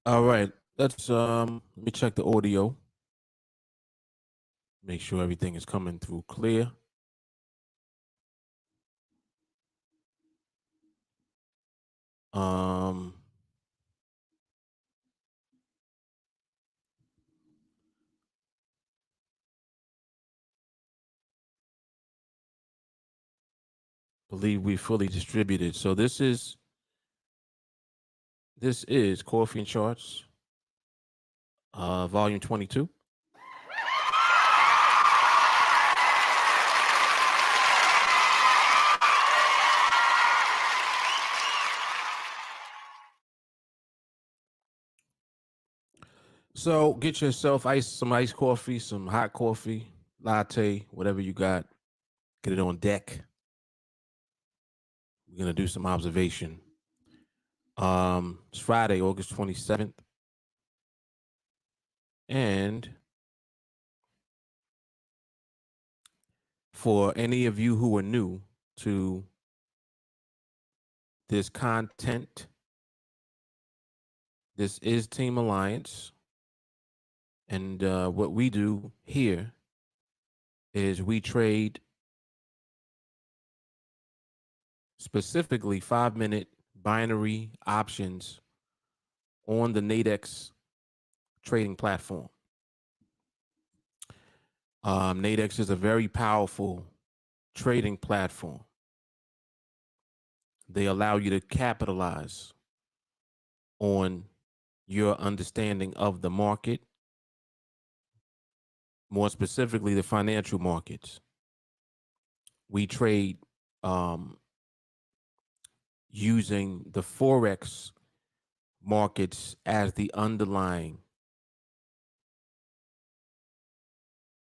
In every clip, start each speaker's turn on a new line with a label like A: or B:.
A: All right, let's let me check the audio. Make sure everything is coming through clear. Um, believe we fully distributed. So this is Coffee and Charts, volume 22. So get yourself some iced coffee, some hot coffee, latte, whatever you got. Get it on deck. We're gonna do some observation. It's Friday, August 27th, and for any of you who are new to this content, this is TeamAlliance, and what we do here is we trade specifically 5-minute binary options on the NADEX Trading Platform. NADEX is a very powerful trading platform. They allow you to capitalize on your understanding of the market, more specifically the financial markets. We trade using the Forex markets as the underlying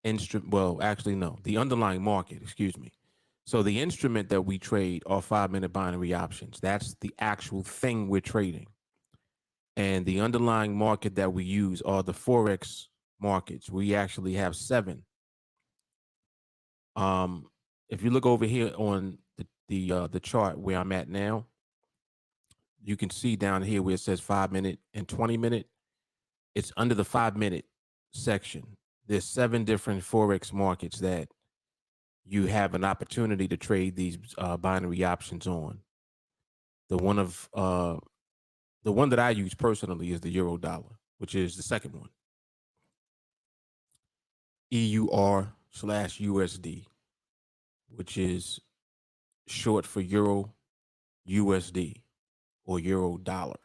A: instrument. Well, actually, no, the underlying market, excuse me. So the instrument that we trade are 5-minute binary options. That's the actual thing we're trading. And the underlying market that we use are the Forex markets. We actually have 7. If you look over here on the chart where I'm at now, you can see down here where it says 5-minute and 20-minute. It's under the 5-minute section. There's 7 different Forex markets that you have an opportunity to trade these binary options on. The one that I use personally is the euro dollar, which is the second one. EUR/USD, which is short for Euro USD or Euro dollar.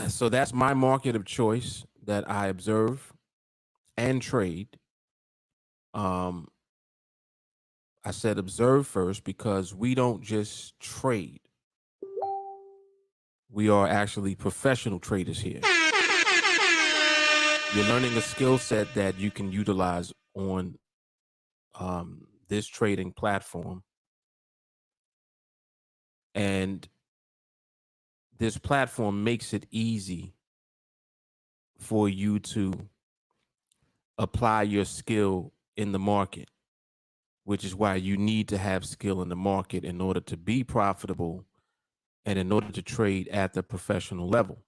A: So that's my market of choice that I observe and trade. I said observe first because we don't just trade. We are actually professional traders here. You're learning a skill set that you can utilize on this trading platform. And this platform makes it easy for you to apply your skill in the market, which is why you need to have skill in the market in order to be profitable and in order to trade at the professional level.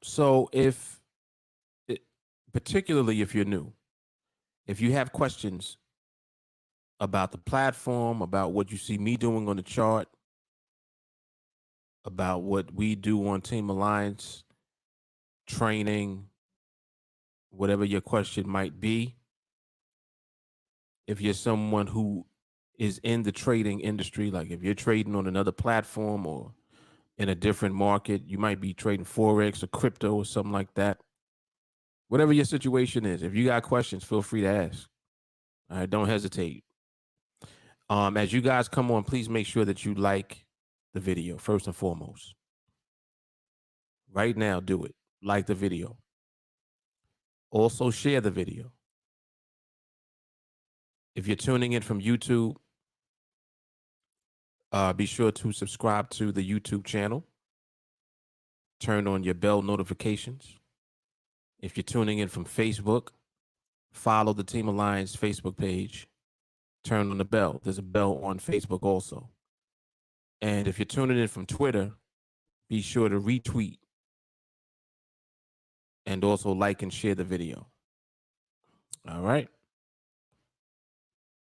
A: So particularly if you're new, if you have questions about the platform, about what you see me doing on the chart, about what we do on TeamAlliance, training, whatever your question might be, if you're someone who is in the trading industry, like if you're trading on another platform or in a different market, you might be trading Forex or crypto or something like that. Whatever your situation is, if you got questions, feel free to ask. All right, don't hesitate. As you guys come on, please make sure that you like the video first and foremost. Right now, do it. Like the video. Also, share the video. If you're tuning in from YouTube, be sure to subscribe to the YouTube channel. Turn on your bell notifications. If you're tuning in from Facebook, follow the TeamAlliance Facebook page. Turn on the bell. There's a bell on Facebook also. And if you're tuning in from Twitter, be sure to retweet and also like and share the video. All right.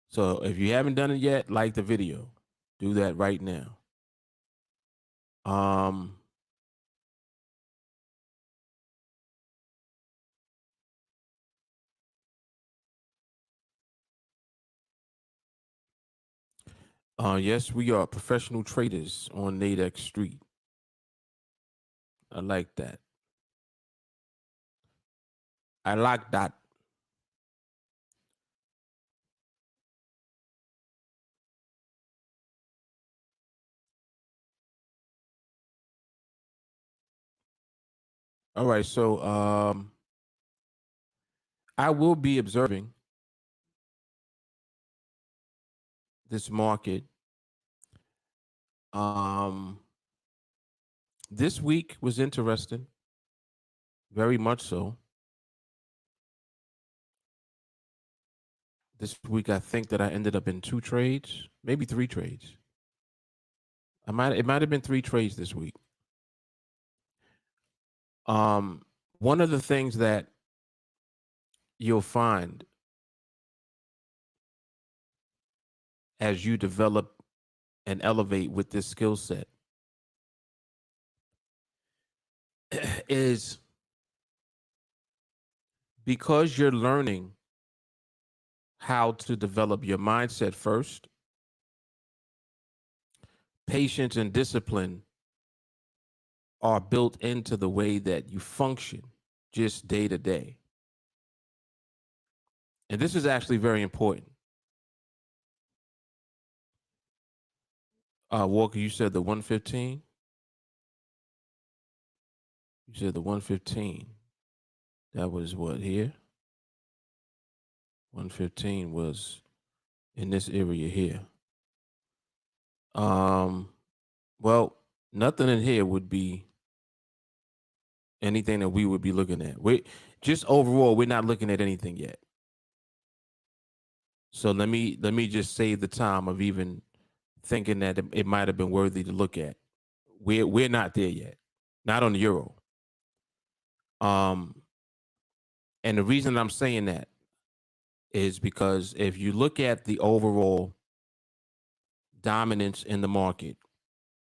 A: So if you haven't done it yet, like the video. Do that right now. Yes, we are professional traders on NADEX Street. I like that. I like that. All right, so I will be observing this market. This week was interesting, very much so. This week, I think that I ended up in 2 trades, maybe 3 trades. It might have been 3 trades this week. One of the things that you'll find as you develop and elevate with this skill set is because you're learning how to develop your mindset first, patience and discipline are built into the way that you function just day to day. And this is actually very important. Walker, you said the 115? You said the 115. That was what here? 115 was in this area here. Well, nothing in here would be anything that we would be looking at. We just overall, we're not looking at anything yet. So let me just save the time of even thinking that it might have been worthy to look at. We're not there yet. Not on the euro. And the reason I'm saying that is because if you look at the overall dominance in the market,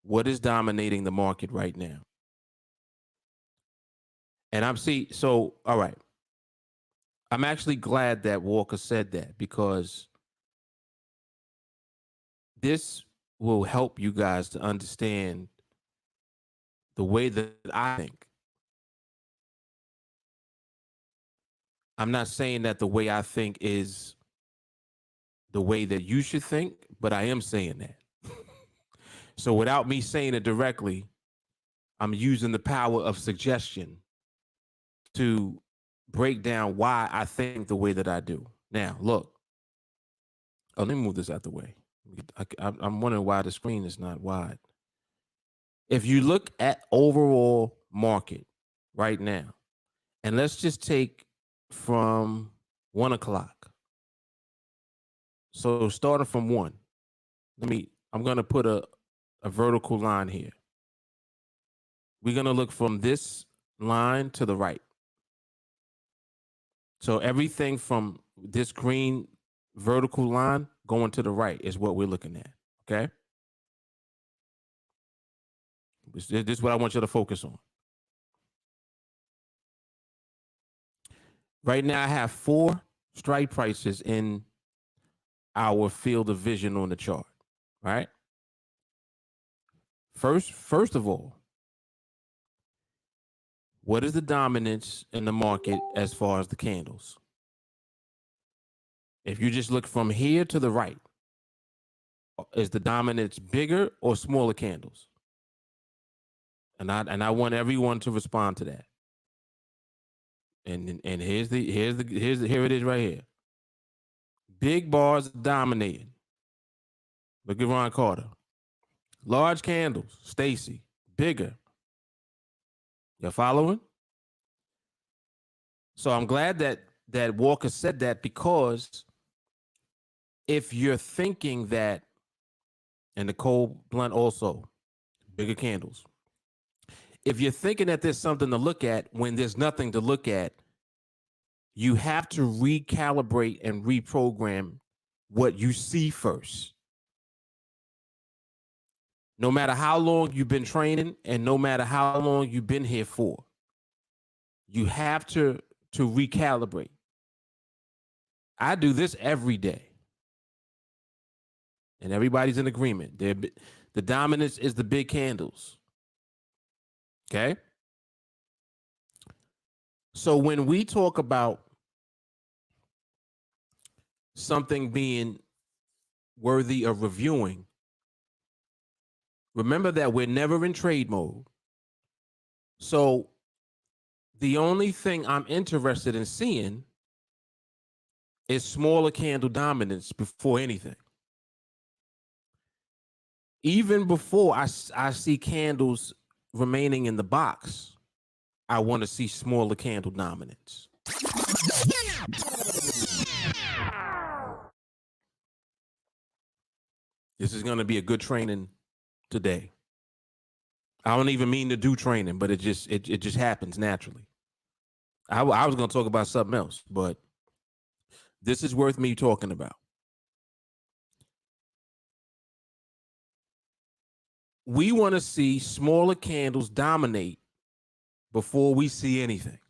A: what is dominating the market right now? And all right. I'm actually glad that Walker said that, because this will help you guys to understand the way that I think. I'm not saying that the way I think is the way that you should think, but I am saying that. So without me saying it directly, I'm using the power of suggestion to break down why I think the way that I do. Now, look. Oh, let me move this out the way. I'm wondering why the screen is not wide. If you look at overall market right now, and let's just take from 1 o'clock. So starting from 1, I'm going to put a vertical line here. We're going to look from this line to the right. So everything from this green vertical line going to the right is what we're looking at. Okay. This is what I want you to focus on. Right now, I have 4 strike prices in our field of vision on the chart. Right. First of all, what is the dominance in the market as far as the candles? If you just look from here to the right, is the dominance bigger or smaller candles? And I want everyone to respond to that. And here it is right here. Big bars dominating. Look at Ron Carter. Large candles, Stacy, bigger. You following? So I'm glad that Walker said that, because if you're thinking that And the cold blunt also, bigger candles. If you're thinking that there's something to look at when there's nothing to look at, you have to recalibrate and reprogram what you see first. No matter how long you've been training and no matter how long you've been here for, you have to recalibrate. I do this every day. And everybody's in agreement. The dominance is the big candles. Okay? So when we talk about something being worthy of reviewing, remember that we're never in trade mode. So the only thing I'm interested in seeing is smaller candle dominance before anything. Even before I see candles remaining in the box, I want to see smaller candle dominance. This is going to be a good training today. I don't even mean to do training, but it just happens naturally. I was going to talk about something else, but this is worth me talking about. We want to see smaller candles dominate before we see anything.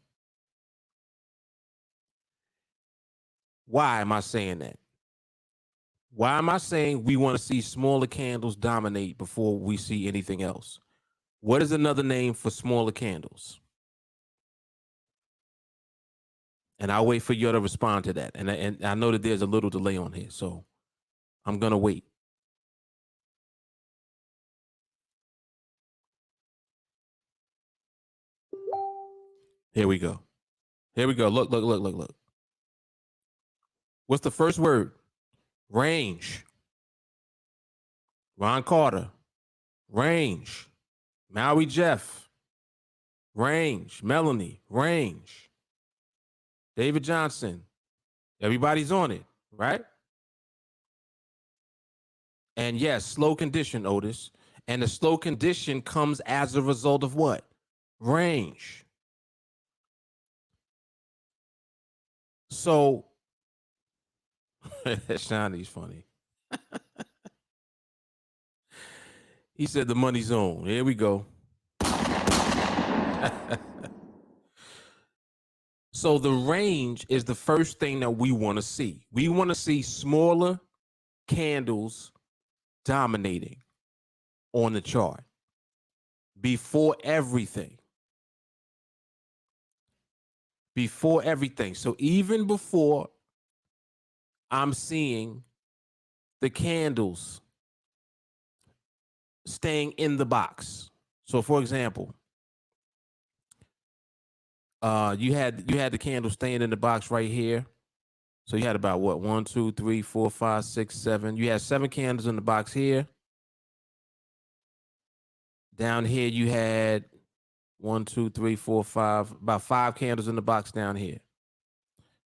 A: Why am I saying that? Why am I saying we want to see smaller candles dominate before we see anything else? What is another name for smaller candles? And I'll wait for you to respond to that. And I know that there's a little delay on here, so I'm going to wait. Here we go. Here we go. Look. What's the first word? Range. Ron Carter. Range. Maui Jeff. Range. Melanie. Range. David Johnson. Everybody's on it, right? And yes, slow condition, Otis. And the slow condition comes as a result of what? Range. So, Shawnee's funny. He said the money zone. Here we go. So the range is the first thing that we want to see. We want to see smaller candles dominating on the chart before everything. Before everything. So even before I'm seeing the candles staying in the box. So for example, you had the candle staying in the box right here. So you had about what? 1, 2, 3, 4, 5, 6, 7. You had 7 candles in the box here. Down here you had 1, 2, 3, 4, 5, about 5 candles in the box down here.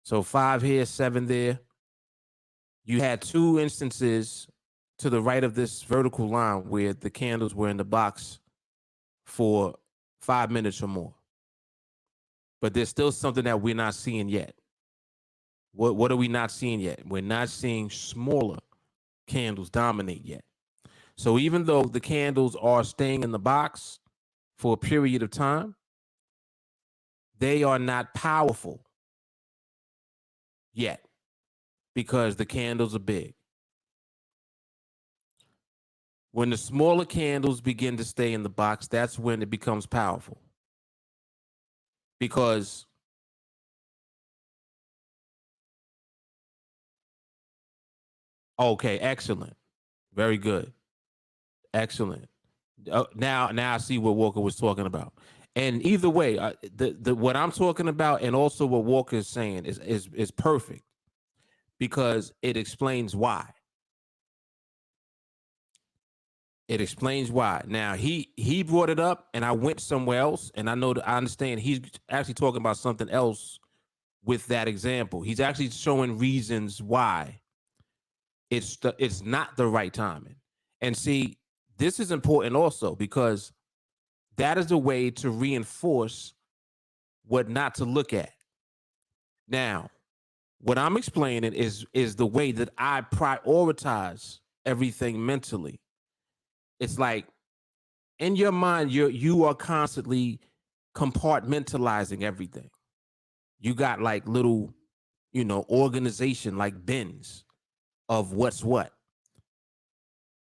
A: So 5 here, 7 there. You had 2 instances to the right of this vertical line where the candles were in the box for 5 minutes or more. But there's still something that we're not seeing yet. What are we not seeing yet? We're not seeing smaller candles dominate yet. So even though the candles are staying in the box for a period of time, they are not powerful yet because the candles are big. When the smaller candles begin to stay in the box, that's when it becomes powerful. Because okay, excellent. Very good. Excellent. Now I see what Walker was talking about. And either way, the what I'm talking about and also what Walker is saying is perfect because it explains why. It explains why. Now he brought it up, and I went somewhere else, and I understand he's actually talking about something else with that example. He's actually showing reasons why it's not the right timing. And see, this is important also because that is a way to reinforce what not to look at. Now, what I'm explaining is the way that I prioritize everything mentally. It's like in your mind, you are constantly compartmentalizing everything. You got like little, organization like bins of what's what.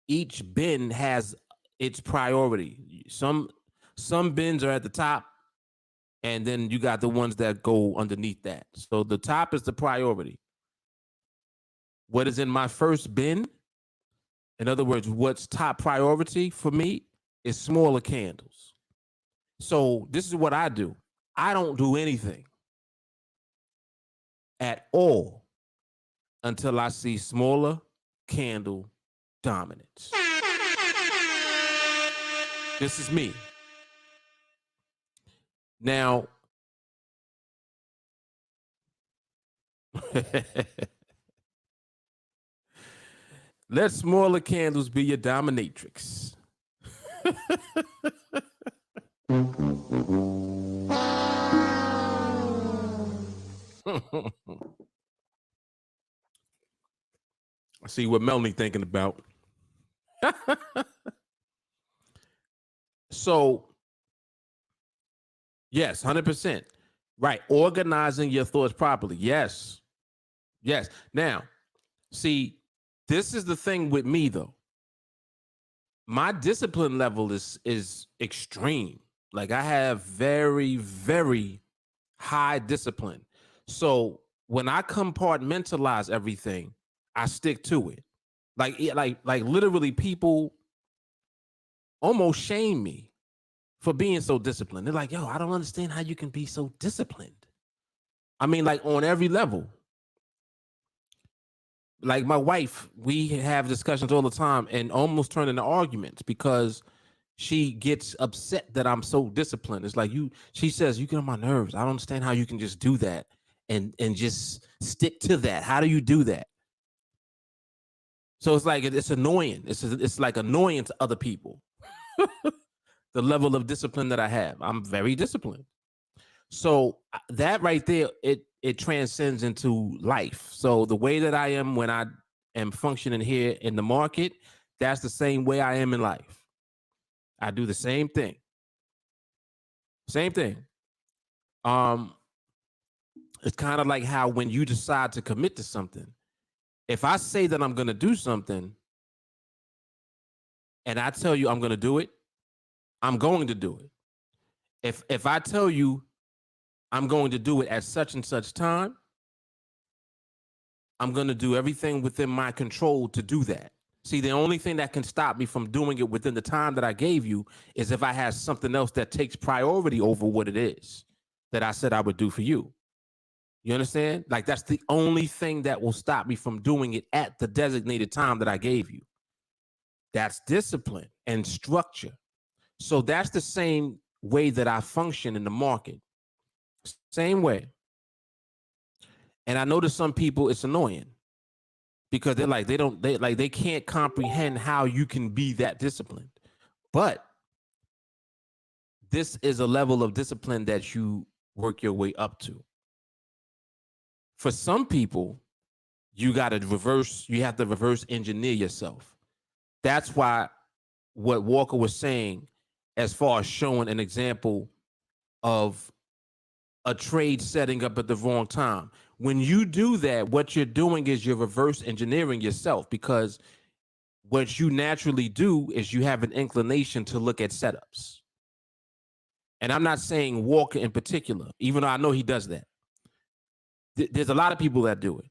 A: Each bin has its priority. Some bins are at the top, and then you got the ones that go underneath that. So the top is the priority. What is in my first bin, in other words, what's top priority for me is smaller candles. So this is what I do. I don't do anything at all until I see smaller candle dominance. This is me. Now, let smaller candles be your dominatrix. I see what Melanie thinking about. So, yes, 100%. Right. Organizing your thoughts properly. Yes. Yes. Now, see, this is the thing with me, though. My discipline level is extreme. Like I have very, very high discipline. So when I compartmentalize everything, I stick to it. Like literally people almost shame me for being so disciplined. They're like, yo, I don't understand how you can be so disciplined. I mean, like on every level. Like my wife, we have discussions all the time and almost turn into arguments because she gets upset that I'm so disciplined. It's like she says, you get on my nerves. I don't understand how you can just do that and just stick to that. How do you do that? So it's like, it's annoying. It's like annoying to other people. The level of discipline that I have. I'm very disciplined. So that right there, it transcends into life. So the way that I am when I am functioning here in the market, that's the same way I am in life. I do the same thing. Same thing. It's kind of like how when you decide to commit to something, if I say that I'm going to do something and I tell you I'm going to do it, I'm going to do it. If I tell you I'm going to do it at such and such time, I'm going to do everything within my control to do that. See, the only thing that can stop me from doing it within the time that I gave you is if I have something else that takes priority over what it is that I said I would do for you. You understand? Like that's the only thing that will stop me from doing it at the designated time that I gave you. That's discipline and structure. So that's the same way that I function in the market. Same way. And I notice some people it's annoying because they're like, they can't comprehend how you can be that disciplined. But this is a level of discipline that you work your way up to. For some people, you have to reverse engineer yourself. That's why what Walker was saying, as far as showing an example of a trade setting up at the wrong time. When you do that, what you're doing is you're reverse engineering yourself, because what you naturally do is you have an inclination to look at setups. And I'm not saying Walker in particular, even though I know he does that. There's a lot of people that do it.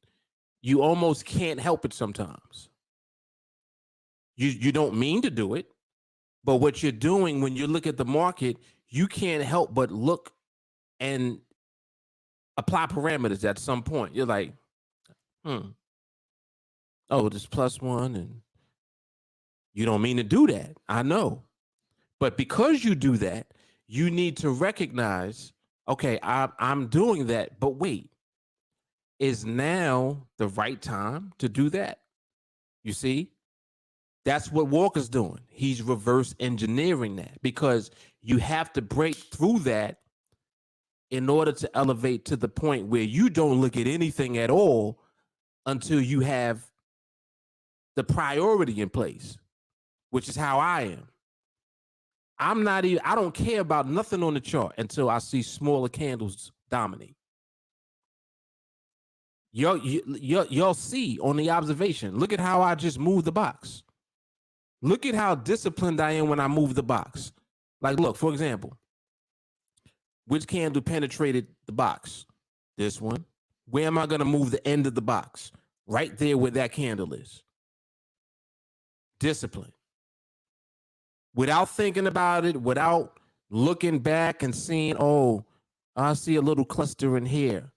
A: You almost can't help it sometimes. You don't mean to do it, but what you're doing when you look at the market, you can't help but look and apply parameters at some point. You're like, oh, this +1, and you don't mean to do that. I know. But because you do that, you need to recognize, okay, I'm doing that, but wait, is now the right time to do that? You see? That's what Walker's doing. He's reverse engineering that, because you have to break through that in order to elevate to the point where you don't look at anything at all until you have the priority in place, which is how I am. I don't care about nothing on the chart until I see smaller candles dominate. You'll see on the observation. Look at how I just moved the box. Look at how disciplined I am when I move the box. Like, look, for example, which candle penetrated the box? This one. Where am I going to move the end of the box? Right there where that candle is. Discipline. Without thinking about it, without looking back and seeing, oh, I see a little cluster in here.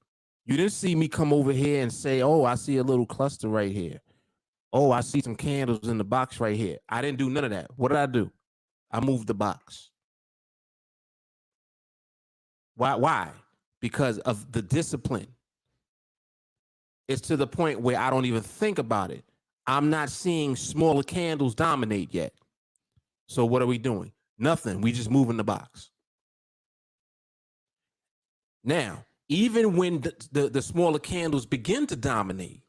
A: You didn't see me come over here and say, oh, I see a little cluster right here. Oh, I see some candles in the box right here. I didn't do none of that. What did I do? I moved the box. Why? Because of the discipline. It's to the point where I don't even think about it. I'm not seeing smaller candles dominate yet. So what are we doing? Nothing. We just moving the box. Now, even when the smaller candles begin to dominate,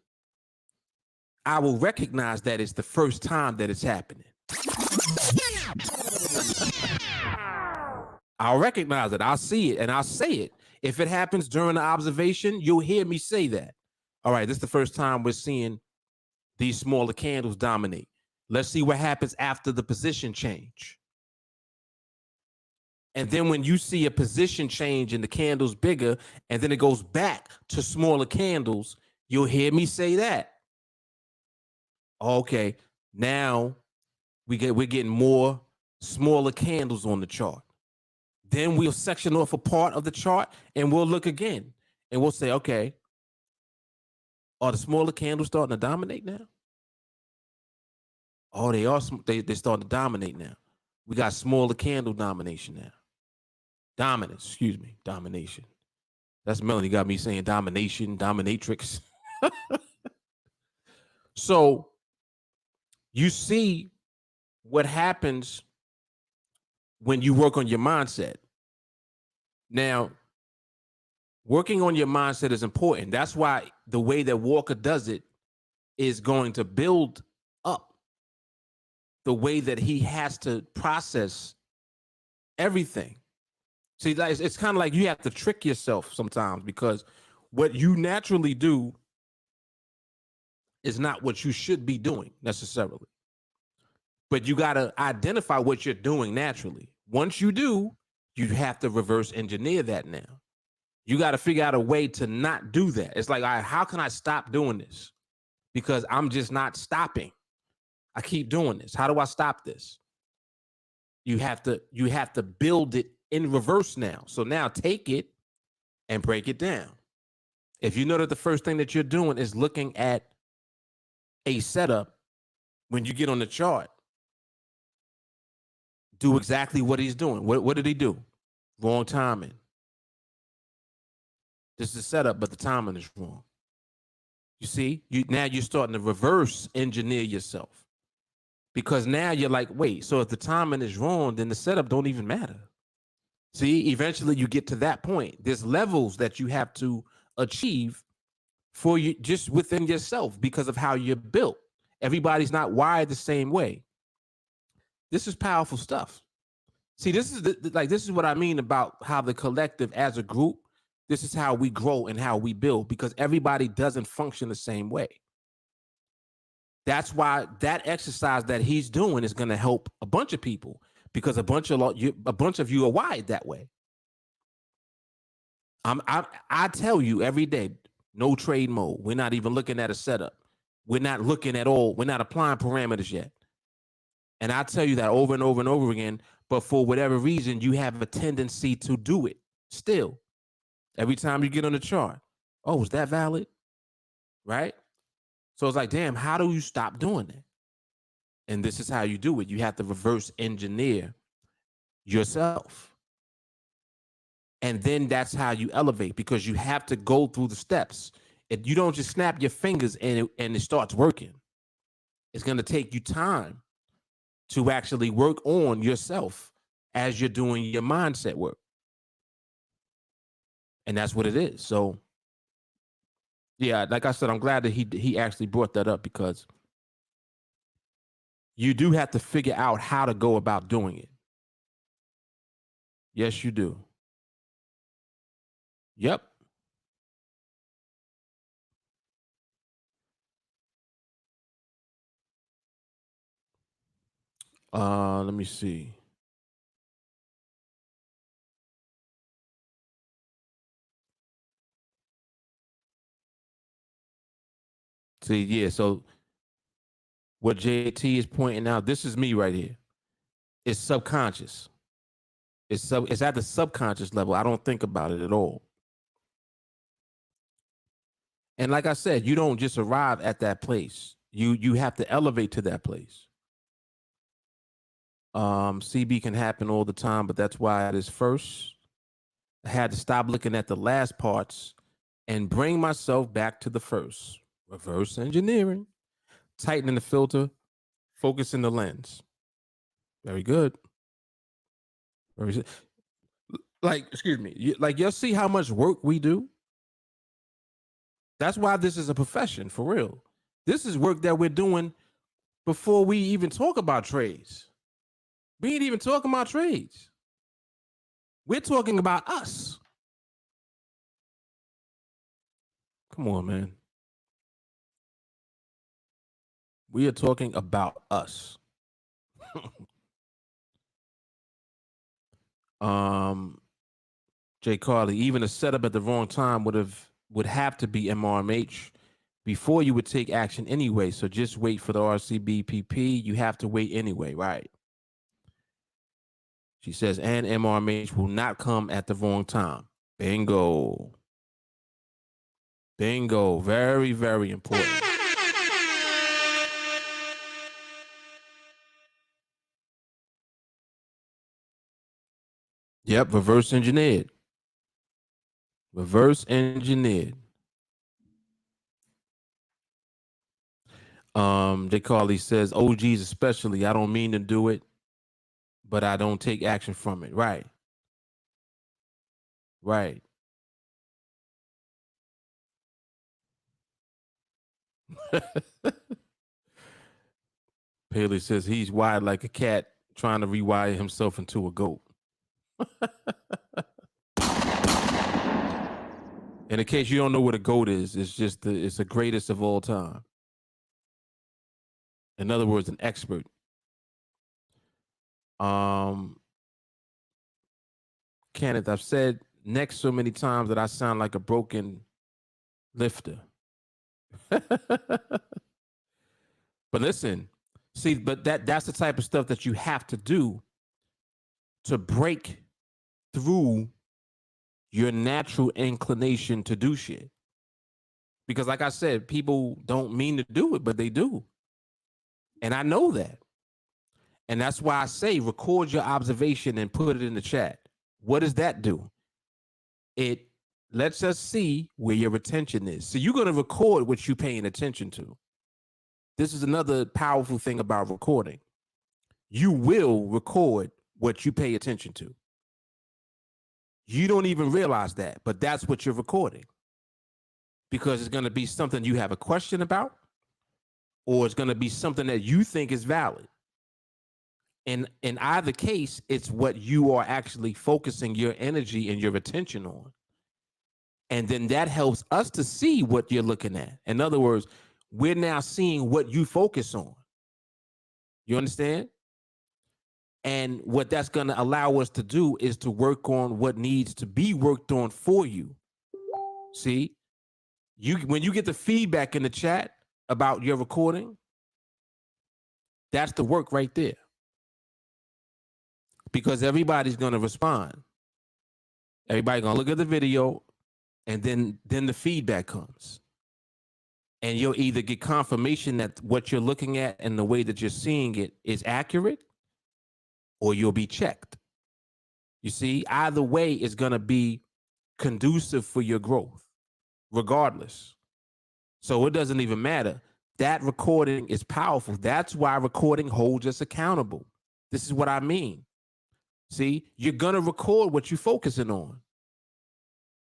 A: I will recognize that it's the first time that it's happening. I'll recognize it. I'll see it and I'll say it. If it happens during the observation, you'll hear me say that. All right, this is the first time we're seeing these smaller candles dominate. Let's see what happens after the position change. And then when you see a position change and the candle's bigger, and then it goes back to smaller candles, you'll hear me say that. Okay, now we're getting more smaller candles on the chart. Then we'll section off a part of the chart and we'll look again and we'll say, okay, are the smaller candles starting to dominate now? Oh, they are. They're starting to dominate now. We got smaller candle domination now. Dominance, excuse me, domination. That's Melanie got me saying domination, dominatrix. So you see what happens when you work on your mindset. Now, working on your mindset is important. That's why the way that Walker does it is going to build up the way that he has to process everything. See, it's kind of like you have to trick yourself sometimes, because what you naturally do is not what you should be doing necessarily. But you got to identify what you're doing naturally. Once you do, you have to reverse engineer that now. You got to figure out a way to not do that. It's like, all right, how can I stop doing this? Because I'm just not stopping. I keep doing this. How do I stop this? You have to build it in reverse now. So now take it and break it down. If you know that the first thing that you're doing is looking at a setup, when you get on the chart, do exactly what he's doing. What did he do? Wrong timing. This is a setup, but the timing is wrong. You see, now you're starting to reverse engineer yourself, because now you're like, wait, so if the timing is wrong, then the setup don't even matter. See, eventually you get to that point. There's levels that you have to achieve for you just within yourself because of how you're built. Everybody's not wired the same way. This is powerful stuff. See, this is this is what I mean about how the collective as a group, this is how we grow and how we build, because everybody doesn't function the same way. That's why that exercise that he's doing is going to help a bunch of people, because a bunch of you are wired that way. I tell you every day, no trade mode. We're not even looking at a setup. We're not looking at all. We're not applying parameters yet. And I tell you that over and over and over again, but for whatever reason, you have a tendency to do it still. Every time you get on the chart, oh, is that valid? Right? So it's like, damn, how do you stop doing that? And this is how you do it. You have to reverse engineer yourself. And then that's how you elevate, because you have to go through the steps. You don't just snap your fingers and it starts working. It's going to take you time to actually work on yourself as you're doing your mindset work. And that's what it is. So yeah, like I said, I'm glad that he actually brought that up, because you do have to figure out how to go about doing it. Yes, you do. Yep. Let me see. See, yeah, so what JT is pointing out, this is me right here. It's subconscious. It's at the subconscious level. I don't think about it at all. And like I said, you don't just arrive at that place. You have to elevate to that place. CB can happen all the time, but that's why it is first. I had to stop looking at the last parts and bring myself back to the first. Reverse engineering, tightening the filter, focusing the lens. Very good. Very good. Like, excuse me, like you'll see how much work we do. That's why this is a profession, for real. This is work that we're doing before we even talk about trades. We ain't even talking about trades. We're talking about us. Come on, man. We are talking about us. Jay Carly, even a setup at the wrong time would have to be MRMH before you would take action anyway. So just wait for the RCBPP. You have to wait anyway, right? She says, and MRMH will not come at the wrong time. Bingo. Bingo. Very, very important. Yep, reverse engineered. Reverse engineered. Carly says, OGs especially, I don't mean to do it, but I don't take action from it. Right. Right. Paley says he's wired like a cat trying to rewire himself into a goat. And in case you don't know what a goat is, it's just it's the greatest of all time. In other words, an expert. Kenneth, I've said next so many times that I sound like a broken lifter. But listen, see, but that's the type of stuff that you have to do to break through your natural inclination to do shit. Because like I said, people don't mean to do it, but they do. And I know that. And that's why I say record your observation and put it in the chat. What does that do? It lets us see where your attention is. So you're going to record what you're paying attention to. This is another powerful thing about recording. You will record what you pay attention to. You don't even realize that, but that's what you're recording. Because it's going to be something you have a question about, or it's going to be something that you think is valid. And in either case, it's what you are actually focusing your energy and your attention on. And then that helps us to see what you're looking at. In other words, we're now seeing what you focus on. You understand? And what that's going to allow us to do is to work on what needs to be worked on for you. See, when you get the feedback in the chat about your recording, that's the work right there. Because everybody's going to respond. Everybody's going to look at the video, and then the feedback comes. And you'll either get confirmation that what you're looking at and the way that you're seeing it is accurate, or you'll be checked. You see, either way is going to be conducive for your growth, regardless. So it doesn't even matter. that recording is powerful. That's why recording holds us accountable. This is what I mean. See, you're gonna record what you're focusing on.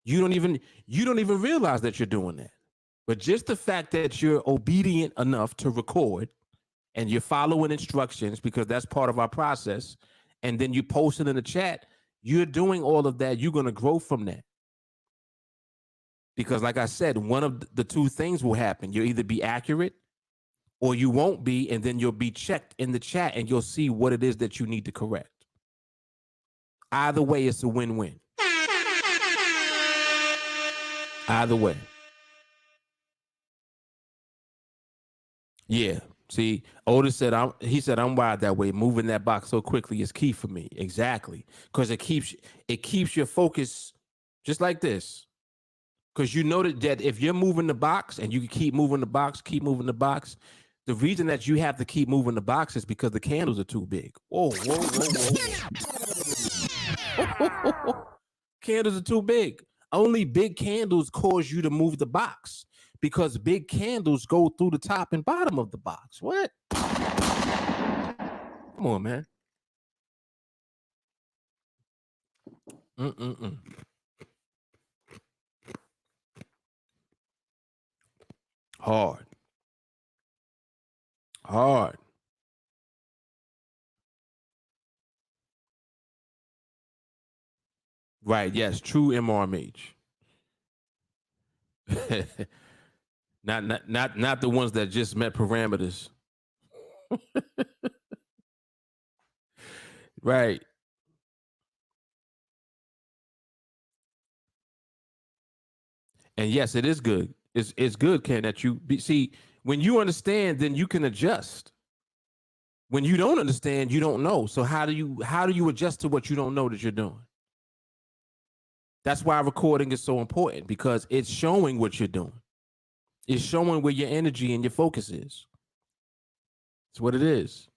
A: You don't even realize that you're doing that. But just the fact that you're obedient enough to record and you're following instructions, because that's part of our process, and then you post it in the chat, you're doing all of that, you're gonna grow from that. Because like I said, one of the two things will happen. You'll either be accurate or you won't be, and then you'll be checked in the chat and you'll see what it is that you need to correct. Either way, it's a win-win. Either way. Yeah. See, Otis said, I'm wired that way. Moving that box so quickly is key for me. Exactly. Because it keeps your focus just like this. Because you know that if you're moving the box and you can keep moving the box, the reason that you have to keep moving the box is because the candles are too big. Whoa. Candles are too big. Only big candles cause you to move the box because big candles go through the top and bottom of the box. What? Come on, man. Hard. Right. Yes. True MRMH. not the ones that just met parameters. Right. And yes, it is good. It's good, Ken, that see, when you understand, then you can adjust. When you don't understand, you don't know. So how do you adjust to what you don't know that you're doing? That's why recording is so important, because it's showing what you're doing. It's showing where your energy and your focus is. It's what it is.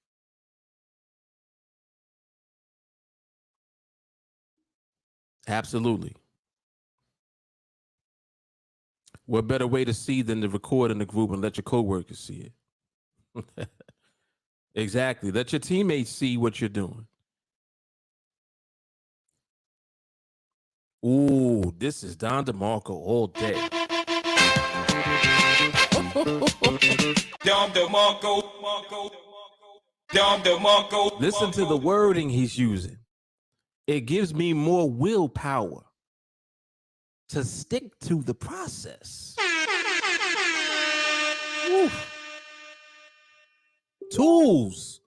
A: Absolutely. What better way to see than to record in the group and let your coworkers see it? Exactly. Let your teammates see what you're doing. Ooh, this is Don DeMarco all day. Don DeMarco. Listen to the wording he's using. It gives me more willpower to stick to the process. Tools.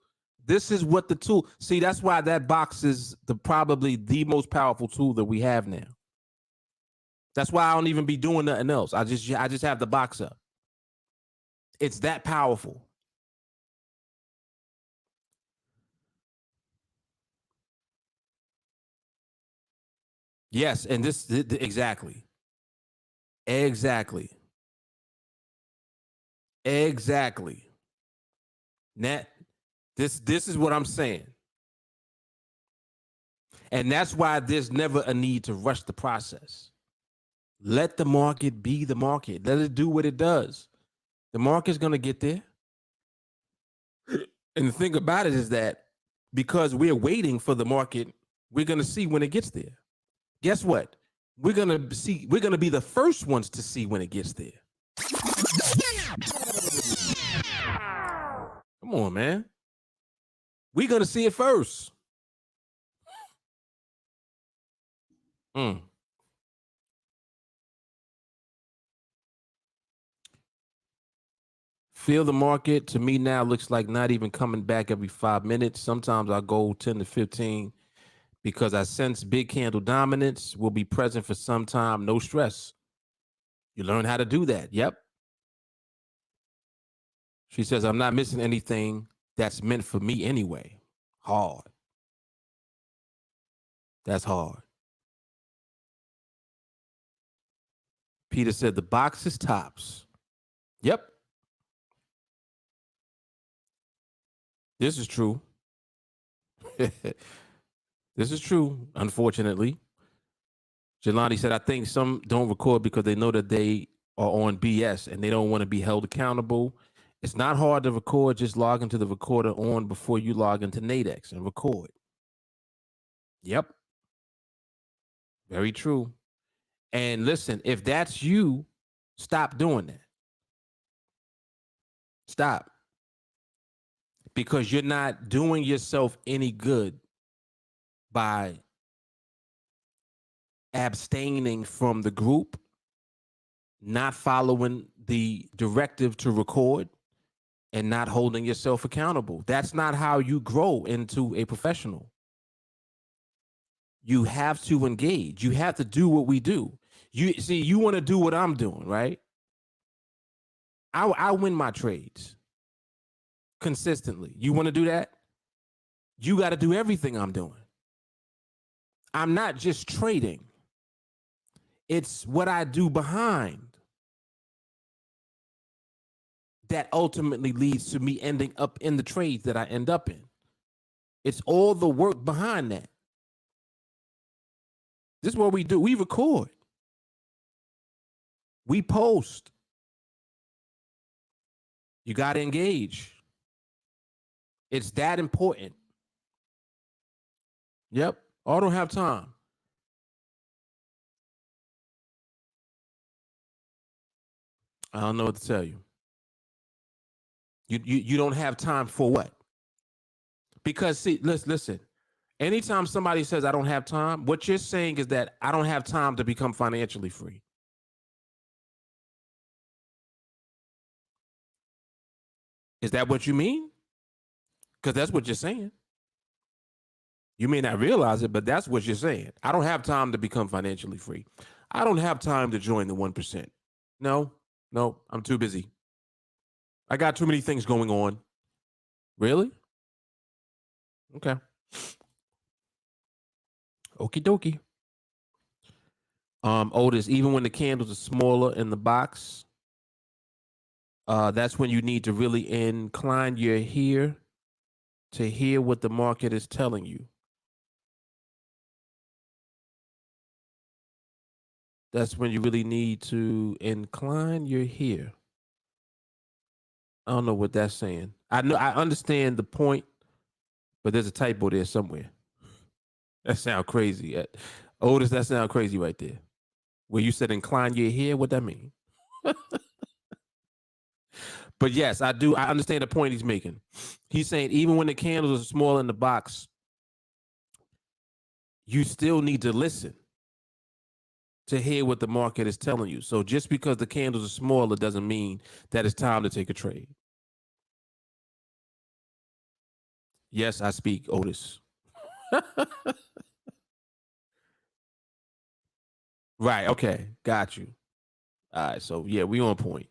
A: This is what the tool. See, that's why that box is probably the most powerful tool that we have now. That's why I don't even be doing nothing else. I just have the box up. It's that powerful. Yes, and this exactly. Net. This is what I'm saying. And that's why there's never a need to rush the process. Let the market be the market. Let it do what it does. The market's going to get there. And the thing about it is that because we're waiting for the market, we're going to see when it gets there. Guess what? We're going to be the first ones to see when it gets there. Come on, man. We're going to see it first. Feel the market to me now looks like not even coming back every 5 minutes. Sometimes I go 10 to 15 because I sense big candle dominance will be present for some time. No stress. You learn how to do that. Yep. She says, I'm not missing anything that's meant for me anyway. Hard. That's hard. Peter said the box is tops. Yep. This is true. This is true, unfortunately. Jelani said, I think some don't record because they know that they are on BS and they don't want to be held accountable. It's not hard to record. Just log into the recorder on before you log into NADEX and record. Yep. Very true. And listen, if that's you, stop doing that. Stop. Because you're not doing yourself any good by abstaining from the group, not following the directive to record, and not holding yourself accountable. That's not how you grow into a professional. You have to engage. You have to do what we do. You see, you want to do what I'm doing, right? I win my trades consistently. You want to do that? You got to do everything I'm doing. I'm not just trading. It's what I do behind that ultimately leads to me ending up in the trades that I end up in. It's all the work behind that. This is what we do. We record. We post. You got to engage. It's that important. Yep. I don't have time. I don't know what to tell you. You don't have time for what? Because see, listen. Anytime somebody says I don't have time, what you're saying is that I don't have time to become financially free. Is that what you mean? Because that's what you're saying. You may not realize it, but that's what you're saying. I don't have time to become financially free. I don't have time to join the 1%. No, I'm too busy. I got too many things going on. Really? Okay. Okie dokie. Otis, even when the candles are smaller in the box, that's when you need to really incline your ear to hear what the market is telling you. That's when you really need to incline your ear. I don't know what that's saying. I understand the point, but there's a typo there somewhere. That sounds crazy. Otis, that sounds crazy right there. Where you said incline your ear, what that mean? But yes, I do. I understand the point he's making. He's saying even when the candles are small in the box, you still need to listen to hear what the market is telling you. So just because the candles are smaller doesn't mean that it's time to take a trade. Yes, I speak, Otis. Right. Okay. Got you. All right. So yeah, we on point.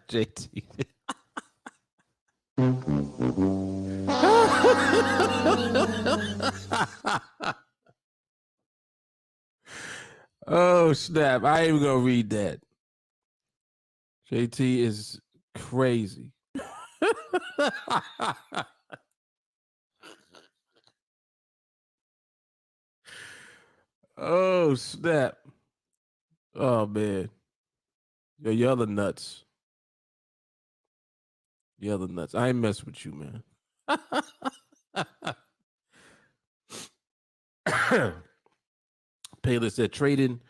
A: JT. Oh snap! I ain't even gonna read that. JT is crazy. Oh snap! Oh man, you're the nuts. You're the nuts. I ain't mess with you, man. Paylor said trading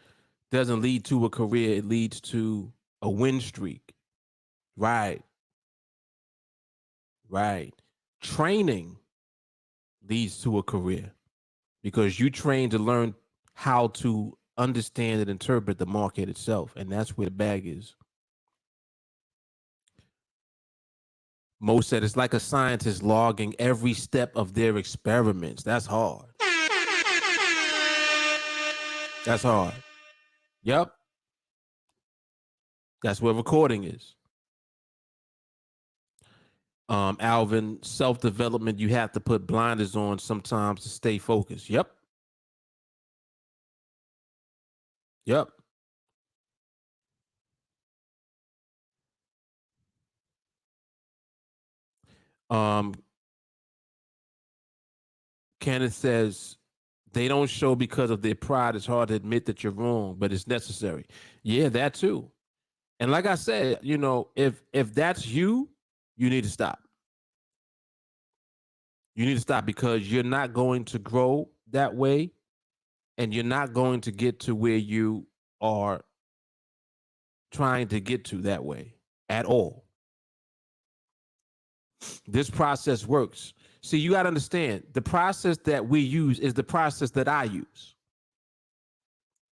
A: doesn't lead to a career; it leads to a win streak. Right, right. Training leads to a career because you train to learn how to understand and interpret the market itself, and that's where the bag is. Mo said it's like a scientist logging every step of their experiments. That's hard. That's hard. Yep. That's where recording is. Alvin, self-development, you have to put blinders on sometimes to stay focused. Yep. Yep. Um, Kenneth says They don't show because of their pride. It's hard to admit that you're wrong, but it's necessary. Yeah, that too. And like I said, you know, if that's you, you need to stop. You need to stop because you're not going to grow that way, and you're not going to get to where you are trying to get to that way at all. This process works. See, you got to understand the process that we use is the process that I use.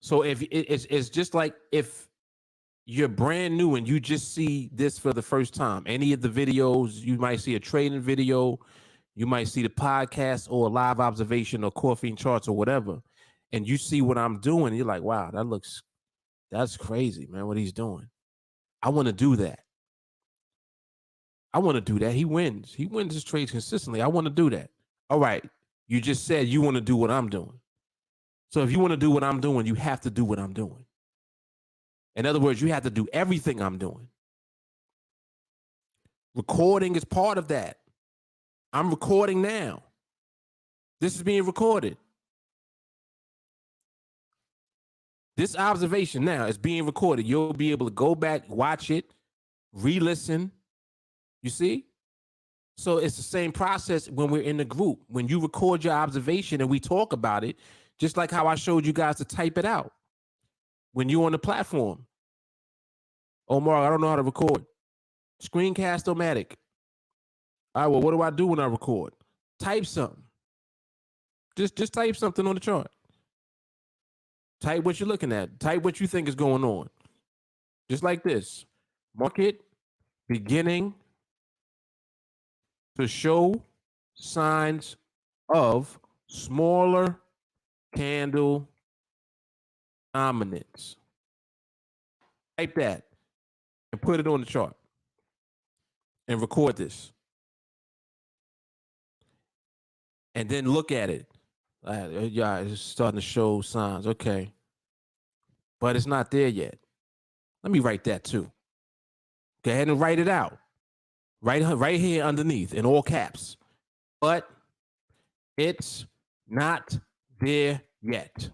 A: So if it's just like if you're brand new and you just see this for the first time, any of the videos, you might see a trading video, you might see the podcast or a live observation or coffee and charts or whatever, and you see what I'm doing, you're like, wow, that's crazy, man, what he's doing. I want to do that. I want to do that. He wins. He wins his trades consistently. I want to do that. All right. You just said you want to do what I'm doing. So if you want to do what I'm doing, you have to do what I'm doing. In other words, you have to do everything I'm doing. Recording is part of that. I'm recording now. This is being recorded. This observation now is being recorded. You'll be able to go back, watch it, re-listen. You see? So it's the same process when we're in the group. When you record your observation and we talk about it, just like how I showed you guys to type it out. When you're on the platform. Oh, Mark, I don't know how to record. Screencast-O-Matic. All right, well, what do I do when I record? Type something. Just type something on the chart. Type what you're looking at. Type what you think is going on. Just like this. Market beginning to show signs of smaller candle dominance. Type that and put it on the chart and record this. And then look at it. Yeah, it's starting to show signs. Okay. But it's not there yet. Let me write that too. Go ahead and write it out. Right here underneath in all caps. But it's not there yet.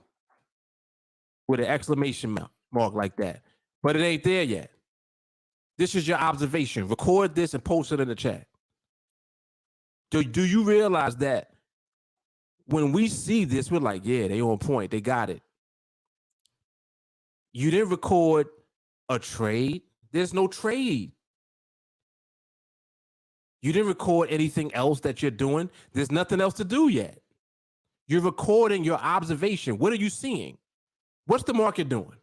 A: With an exclamation mark like that. But it ain't there yet. This is your observation. Record this and post it in the chat. Do you realize that when we see this, we're like, yeah, they on point. They got it. You didn't record a trade. There's no trade. You didn't record anything else that you're doing. There's nothing else to do yet. You're recording your observation. What are you seeing? What's the market doing?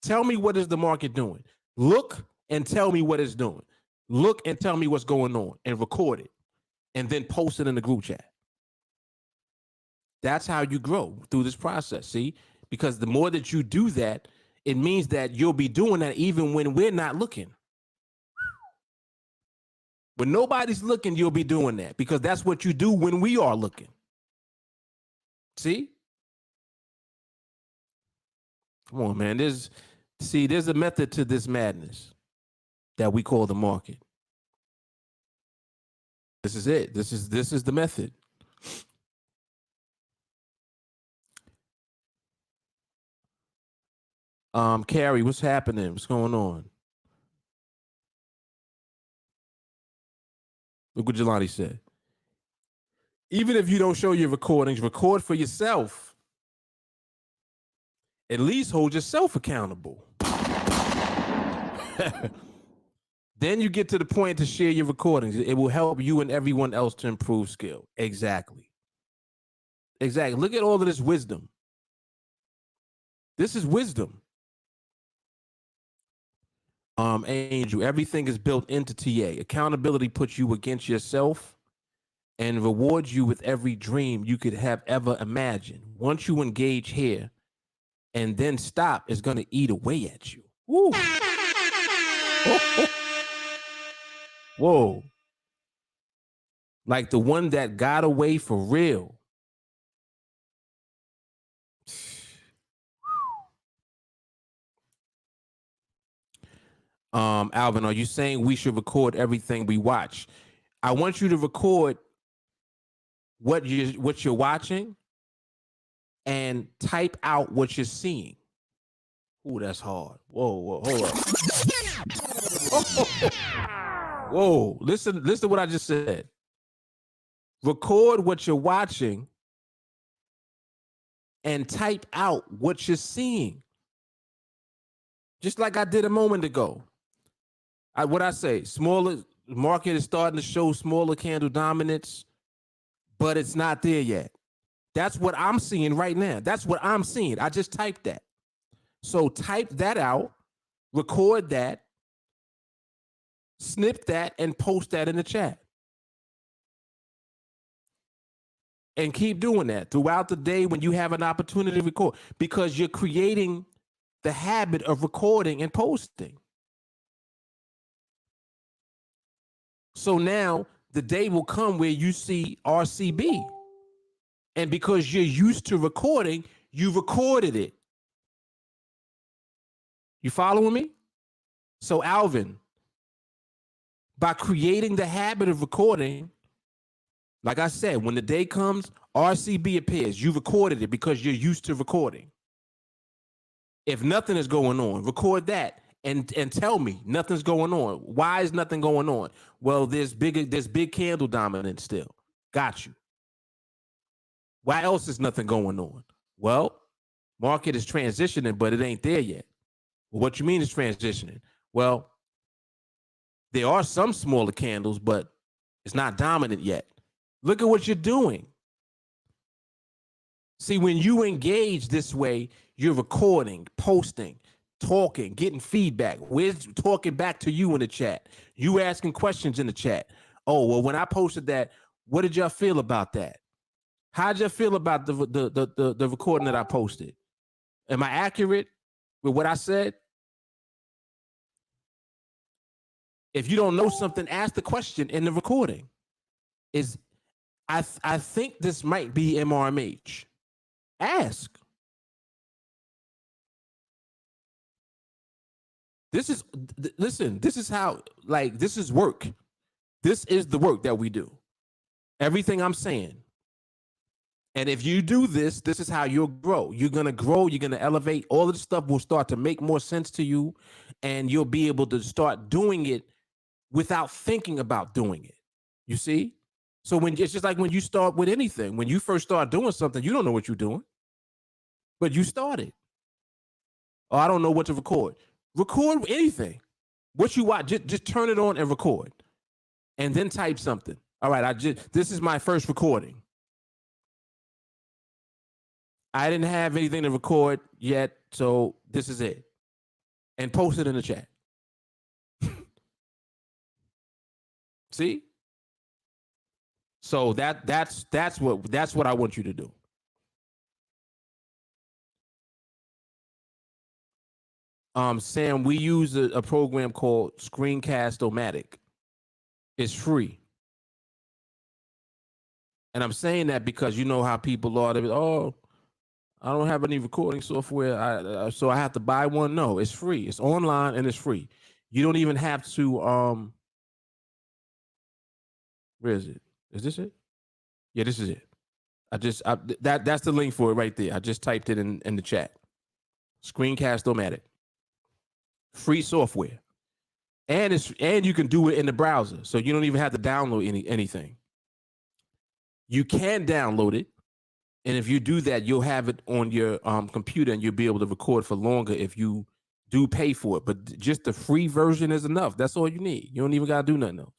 A: Tell me what is the market doing. Look and tell me what it's doing. Look and tell me what's going on and record it and then post it in the group chat. That's how you grow through this process, see? Because the more that you do that, it means that you'll be doing that even when we're not looking. When nobody's looking, you'll be doing that because that's what you do when we are looking. See? Come on, man. There's a method to this madness that we call the market. This is it. This is the method. Carrie, what's happening? What's going on? Look what Jelani said. Even if you don't show your recordings, record for yourself. At least hold yourself accountable. Then you get to the point to share your recordings. It will help you and everyone else to improve skill. Exactly. Exactly. Look at all of this wisdom. This is wisdom. Angel, everything is built into TA. Accountability puts you against yourself and rewards you with every dream you could have ever imagined. Once you engage here and then stop, it's going to eat away at you. Woo. Whoa. Like the one that got away for real. Alvin, are you saying we should record everything we watch? I want you to record what you're watching, and type out what you're seeing. Ooh, that's hard. Whoa, hold up. Whoa, listen to what I just said. Record what you're watching and type out what you're seeing. Just like I did a moment ago. What I say, smaller market is starting to show smaller candle dominance, but it's not there yet. That's what I'm seeing right now. That's what I'm seeing. I just typed that. So type that out, record that, snip that, and post that in the chat. And keep doing that throughout the day when you have an opportunity to record, because you're creating the habit of recording and posting. So now the day will come where you see RCB. And because you're used to recording, you recorded it. You following me? So Alvin, by creating the habit of recording, like I said, when the day comes, RCB appears. You recorded it because you're used to recording. If nothing is going on, record that and tell me nothing's going on. Why is nothing going on? Well, there's big candle dominance still. Got you. Why else is nothing going on? Well, market is transitioning, but it ain't there yet. Well, what you mean is transitioning? Well, there are some smaller candles, but it's not dominant yet. Look at what you're doing. See, when you engage this way, you're recording, posting, talking, getting feedback. We're talking back to you in the chat. You asking questions in the chat. Oh, well, when I posted that, what did y'all feel about that? How'd you feel about the recording that I posted? Am I accurate with what I said? If you don't know something, ask the question in the recording. I think this might be MRMH. Ask. Listen, this is how, like, this is work. This is the work that we do. Everything I'm saying. And if you do this, this is how you'll grow. You're going to grow. You're going to elevate. All of the stuff will start to make more sense to you. And you'll be able to start doing it without thinking about doing it. You see? So when it's just like when you start with anything, when you first start doing something, you don't know what you're doing, but you started. Oh, I don't know what to record. Record anything. What you watch, just turn it on and record. And then type something. All right, this is my first recording. I didn't have anything to record yet, so this is it. And post it in the chat. See? So that's what I want you to do. Sam, we use a program called Screencast-O-Matic. It's free. And I'm saying that because you know how people are. Oh, I don't have any recording software, so I have to buy one. No, it's free. It's online and it's free. You don't even have to. Where is it? Is this it? Yeah, this is it. That's the link for it right there. I just typed it in the chat. Screencast-O-Matic. Free software. And you can do it in the browser. So you don't even have to download anything. You can download it. And if you do that, you'll have it on your computer and you'll be able to record for longer if you do pay for it. But just the free version is enough. That's all you need. You don't even got to do nothing else.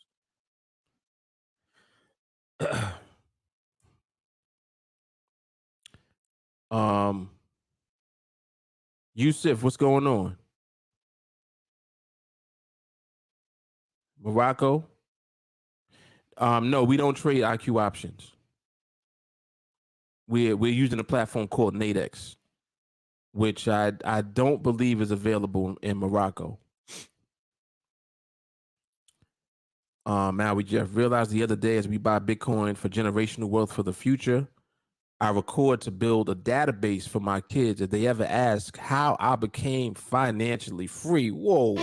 A: Yusuf, what's going on? Morocco? No, we don't trade IQ options. We're using a platform called NADEX, which I don't believe is available in Morocco. Now we just realized the other day as we buy Bitcoin for generational wealth for the future, I record to build a database for my kids if they ever ask how I became financially free. Whoa.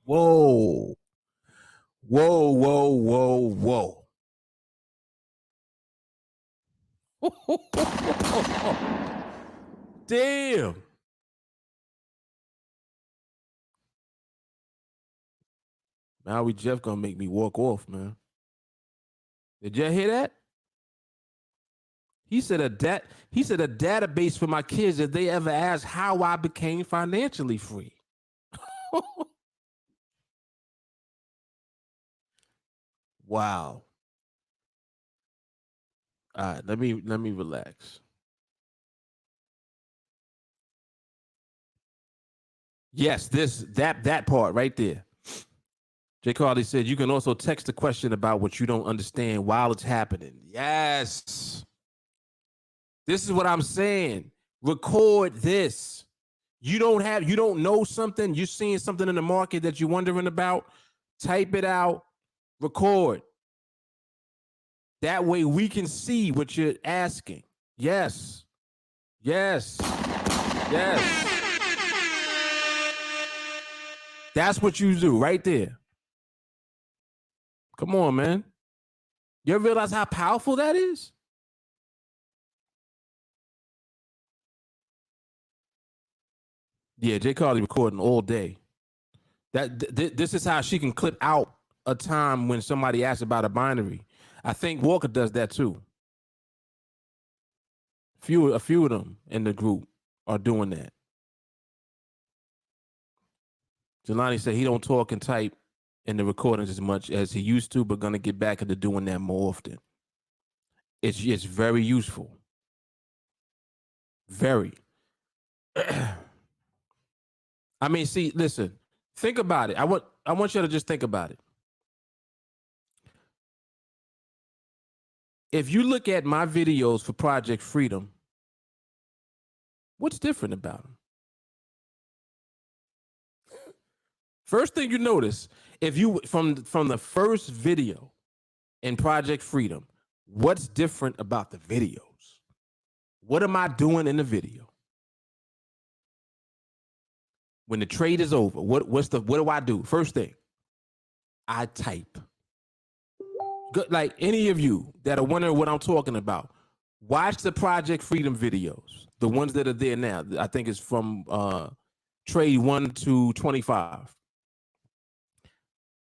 A: Whoa. Whoa, whoa, whoa, whoa. Damn. Maui Jeff gonna make me walk off, man. Did you hear that? He said he said a database for my kids if they ever ask how I became financially free. Wow. All right, let me relax. Yes, that part right there. Jay Carly said you can also text a question about what you don't understand while it's happening. Yes. This is what I'm saying. Record this. You don't know something, you're seeing something in the market that you're wondering about, type it out, record. That way we can see what you're asking. Yes. Yes. Yes. That's what you do right there. Come on, man. You ever realize how powerful that is? Yeah, Jay Carly recording all day. This is how she can clip out a time when somebody asks about a binary. I think Walker does that too. A few of them in the group are doing that. Jelani said he don't talk and type in the recordings as much as he used to, but gonna get back into doing that more often. It's very useful. Very. I mean, see, listen, think about it. I want you to just think about it. If you look at my videos for Project Freedom, what's different about them? First thing you notice, if you from the first video in Project Freedom, what's different about the videos? What am I doing in the video? When the trade is over, what do I do? First thing, I type. Good, like any of you that are wondering what I'm talking about, watch the Project Freedom videos, the ones that are there now. I think it's from trade 1 to 25.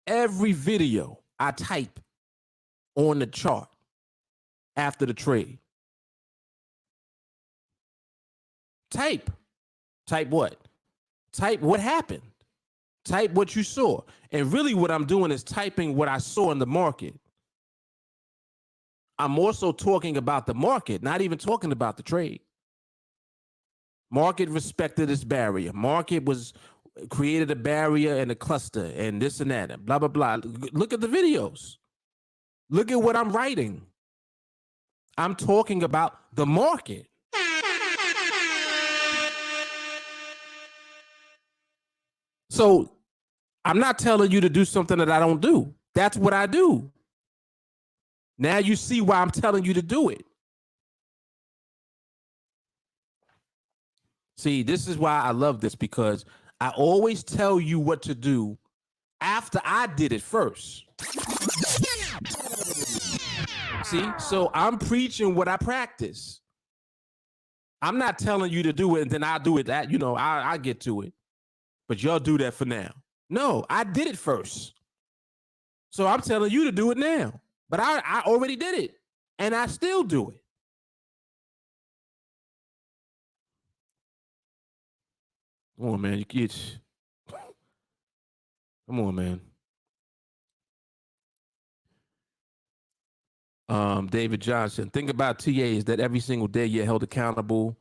A: Every video I type on the chart after the trade. Type what? Type what happened. Type what you saw. And really what I'm doing is typing what I saw in the market. I'm also talking about the market, not even talking about the trade. Market respected its barrier. Market was created a barrier and a cluster and this and that, and blah, blah, blah. Look at the videos. Look at what I'm writing. I'm talking about the market. So I'm not telling you to do something that I don't do. That's what I do. Now you see why I'm telling you to do it. See, this is why I love this, because I always tell you what to do after I did it first. See, so I'm preaching what I practice. I'm not telling you to do it and then I'll do it. That, I get to it. But y'all do that for now. No, I did it first. So I'm telling you to do it now. But I already did it. And I still do it. Come on, man. You kids. Come on, man. David Johnson. Think about TAs that every single day you're held accountable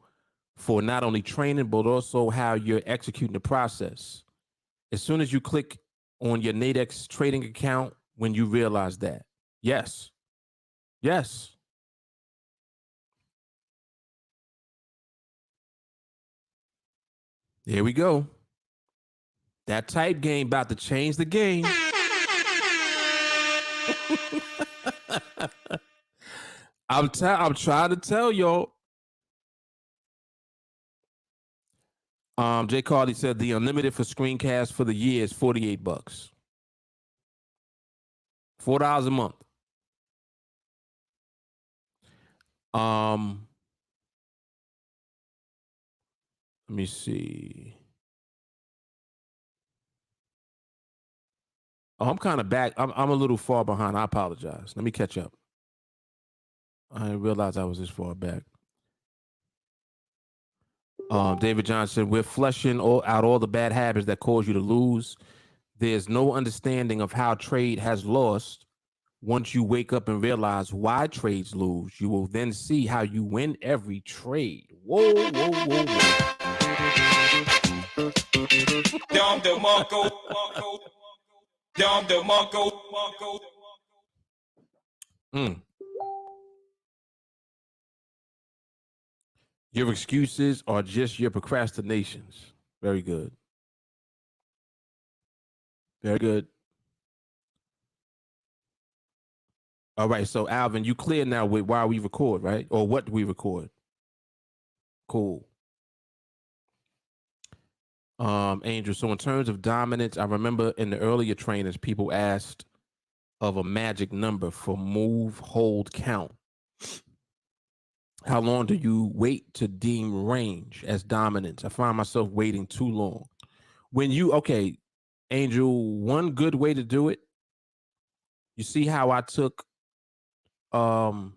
A: for not only training, but also how you're executing the process. As soon as you click on your NADEX trading account, when you realize that. Yes. Yes. Here we go. That type game about to change the game. I'm trying to tell y'all. Jay Carly said the unlimited for screencast for the year is $48. $4 a month. Let me see. Oh, I'm kind of back. I'm a little far behind. I apologize. Let me catch up. I didn't realize I was this far back. David Johnson, we're fleshing out all the bad habits that cause you to lose. There's no understanding of how trade has lost. Once you wake up and realize why trades lose, you will then see how you win every trade. Whoa, whoa, whoa, whoa. Your excuses are just your procrastinations. Very good. Very good. All right, so Alvin, you clear now with why we record, right? Or what do we record? Cool. Angel, so in terms of dominance, I remember in the earlier trainings, people asked of a magic number for move, hold, count. How long do you wait to deem range as dominance? I find myself waiting too long. When you, okay, Angel, one good way to do it, you see how I took I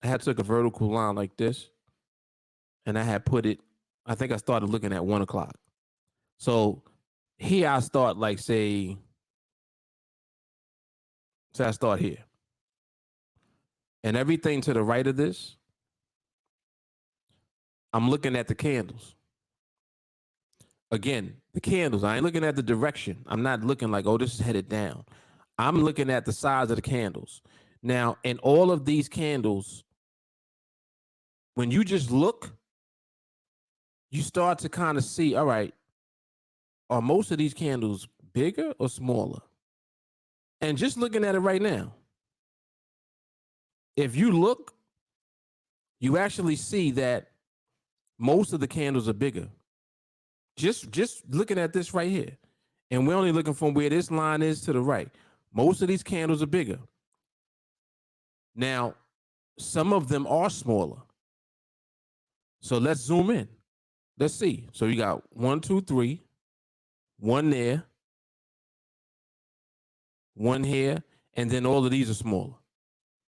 A: had took a vertical line like this, and I had put it, I think I started looking at 1 o'clock. So here I start like say I start here. And everything to the right of this, I'm looking at the candles. Again, the candles, I ain't looking at the direction. I'm not looking like, oh, this is headed down. I'm looking at the size of the candles. Now, in all of these candles, when you just look, you start to kind of see, all right, are most of these candles bigger or smaller? And just looking at it right now, if you look, you actually see that most of the candles are bigger. Just looking at this right here. And we're only looking from where this line is to the right. Most of these candles are bigger. Now, some of them are smaller. So let's zoom in. Let's see. So you got 1, 2, 3, one there, one here, and then all of these are smaller.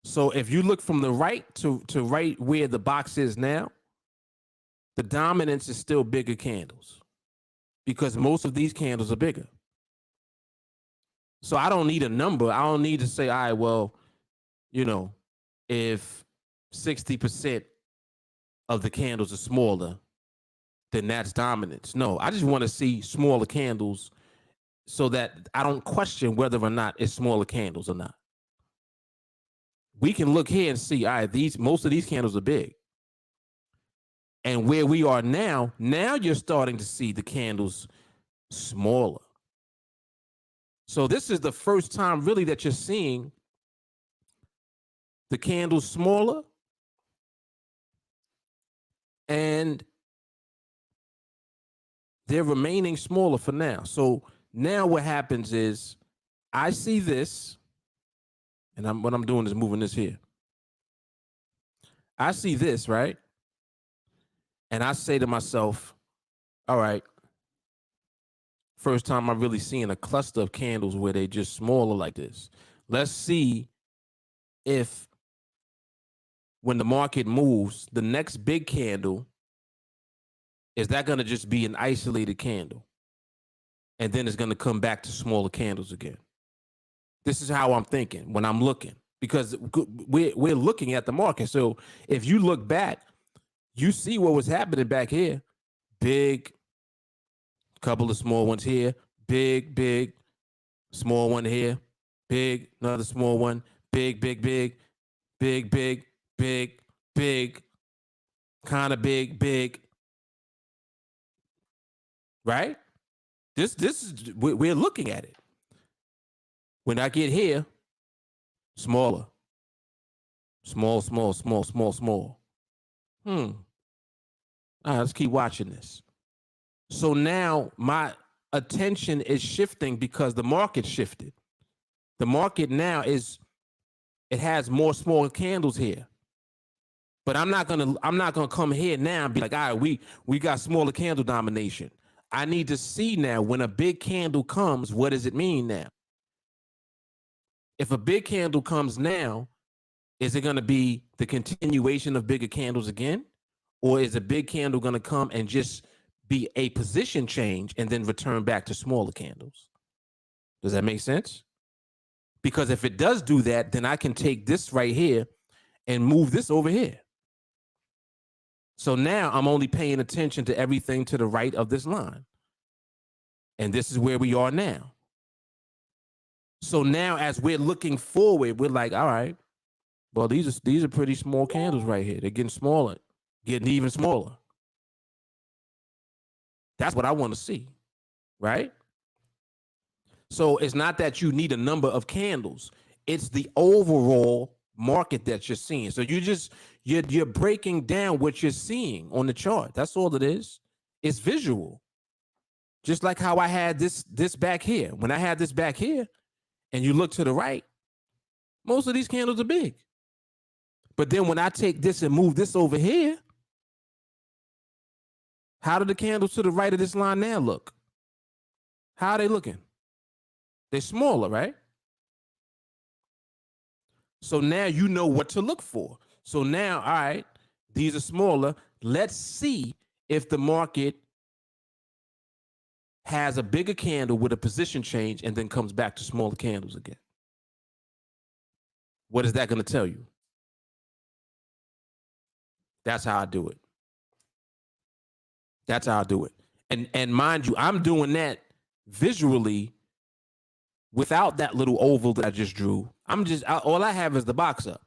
A: So if you look from the right to right where the box is now, the dominance is still bigger candles because most of these candles are bigger. So I don't need a number. I don't need to say, all right, well, you know, if 60% of the candles are smaller, then that's dominance. No, I just want to see smaller candles so that I don't question whether or not it's smaller candles or not. We can look here and see, all right, most of these candles are big. And where we are now you're starting to see the candles smaller. So this is the first time really that you're seeing the candles smaller, and they're remaining smaller for now. So now what happens is I see this, and what I'm doing is moving this here. I see this, right? And I say to myself, all right, first time I'm really seeing a cluster of candles where they just smaller like this. Let's see if when the market moves, the next big candle, is that going to just be an isolated candle? And then it's going to come back to smaller candles again. This is how I'm thinking when I'm looking, because we're looking at the market. So if you look back, you see what was happening back here. Big, couple of small ones here, big, small one here, big, another small one, big, kind of big, right? This is, we're looking at it. When I get here, smaller, small. All right, let's keep watching this. So now my attention is shifting because the market shifted. The market now it has more smaller candles here. But I'm not gonna come here now and be like, all right, we got smaller candle domination. I need to see now when a big candle comes, what does it mean now? If a big candle comes now, is it gonna be the continuation of bigger candles again? Or is a big candle gonna come and just be a position change and then return back to smaller candles? Does that make sense? Because if it does do that, then I can take this right here and move this over here. So now I'm only paying attention to everything to the right of this line. And this is where we are now. So now as we're looking forward, we're like, all right, well, these are pretty small candles right here. They're getting smaller, getting even smaller. That's what I want to see, right? So it's not that you need a number of candles. It's the overall market that you're seeing. So you're breaking down what you're seeing on the chart. That's all it is. It's visual. Just like how I had this back here. When I had this back here and you look to the right, most of these candles are big. But then when I take this and move this over here, how do the candles to the right of this line now look? How are they looking? They're smaller, right? So now you know what to look for. So now, all right, these are smaller. Let's see if the market has a bigger candle with a position change and then comes back to smaller candles again. What is that going to tell you? That's how I do it. That's how I do it. And mind you, I'm doing that visually without that little oval that I just drew. All I have is the box up.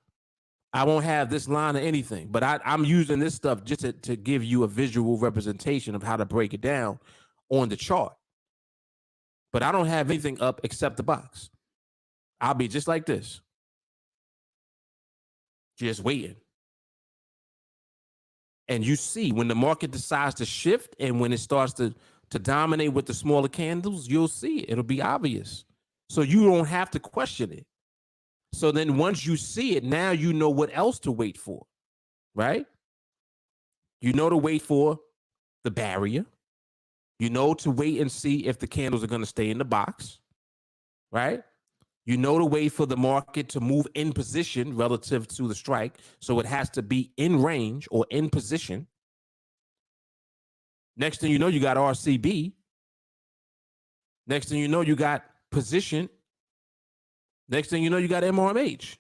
A: I won't have this line or anything, but I'm using this stuff just to give you a visual representation of how to break it down on the chart. But I don't have anything up except the box. I'll be just like this, just waiting. And you see when the market decides to shift and when it starts to dominate with the smaller candles, you'll see it. It'll be obvious. So you don't have to question it. So then once you see it, now you know what else to wait for, right? You know to wait for the barrier. You know to wait and see if the candles are going to stay in the box, right? You know to wait for the market to move in position relative to the strike. So it has to be in range or in position. Next thing you know, you got RCB. Next thing you know, you got position. Next thing you know, you got MRMH.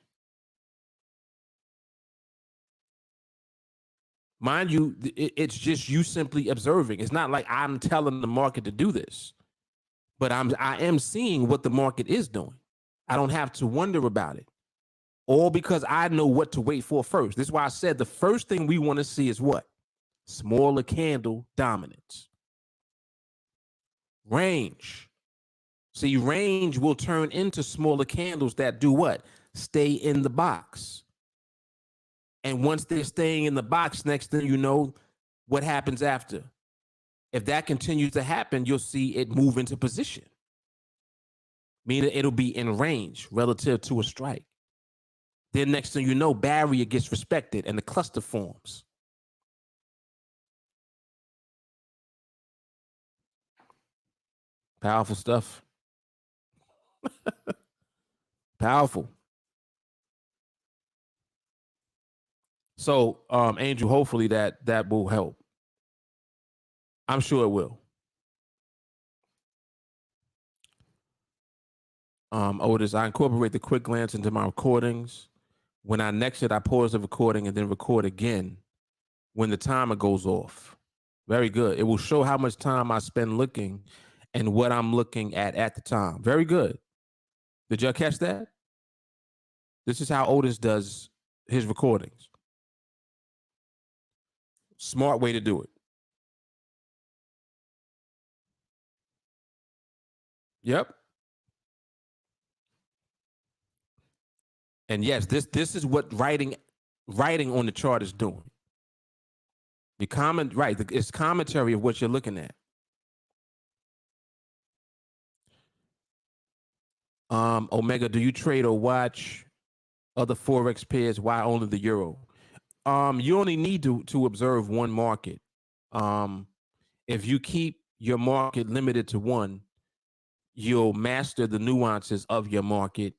A: Mind you, it's just you simply observing. It's not like I'm telling the market to do this, but I am seeing what the market is doing. I don't have to wonder about it. All because I know what to wait for first. This is why I said the first thing we want to see is what? Smaller candle dominance. Range. See, range will turn into smaller candles that do what? Stay in the box. And once they're staying in the box, next thing you know, what happens after? If that continues to happen, you'll see it move into position. Meaning it'll be in range relative to a strike. Then next thing you know, barrier gets respected and the cluster forms. Powerful stuff. Powerful. So, Angel, hopefully that will help. I'm sure it will. Otis, I incorporate the quick glance into my recordings. When I exit, I pause the recording and then record again when the timer goes off. Very good. It will show how much time I spend looking and what I'm looking at the time. Very good. Did y'all catch that? This is how Otis does his recordings. Smart way to do it. Yep. And yes, this is what writing on the chart is doing. It's commentary of what you're looking at. Omega, do you trade or watch other Forex pairs? Why only the euro? You only need to observe one market. If you keep your market limited to one, you'll master the nuances of your market,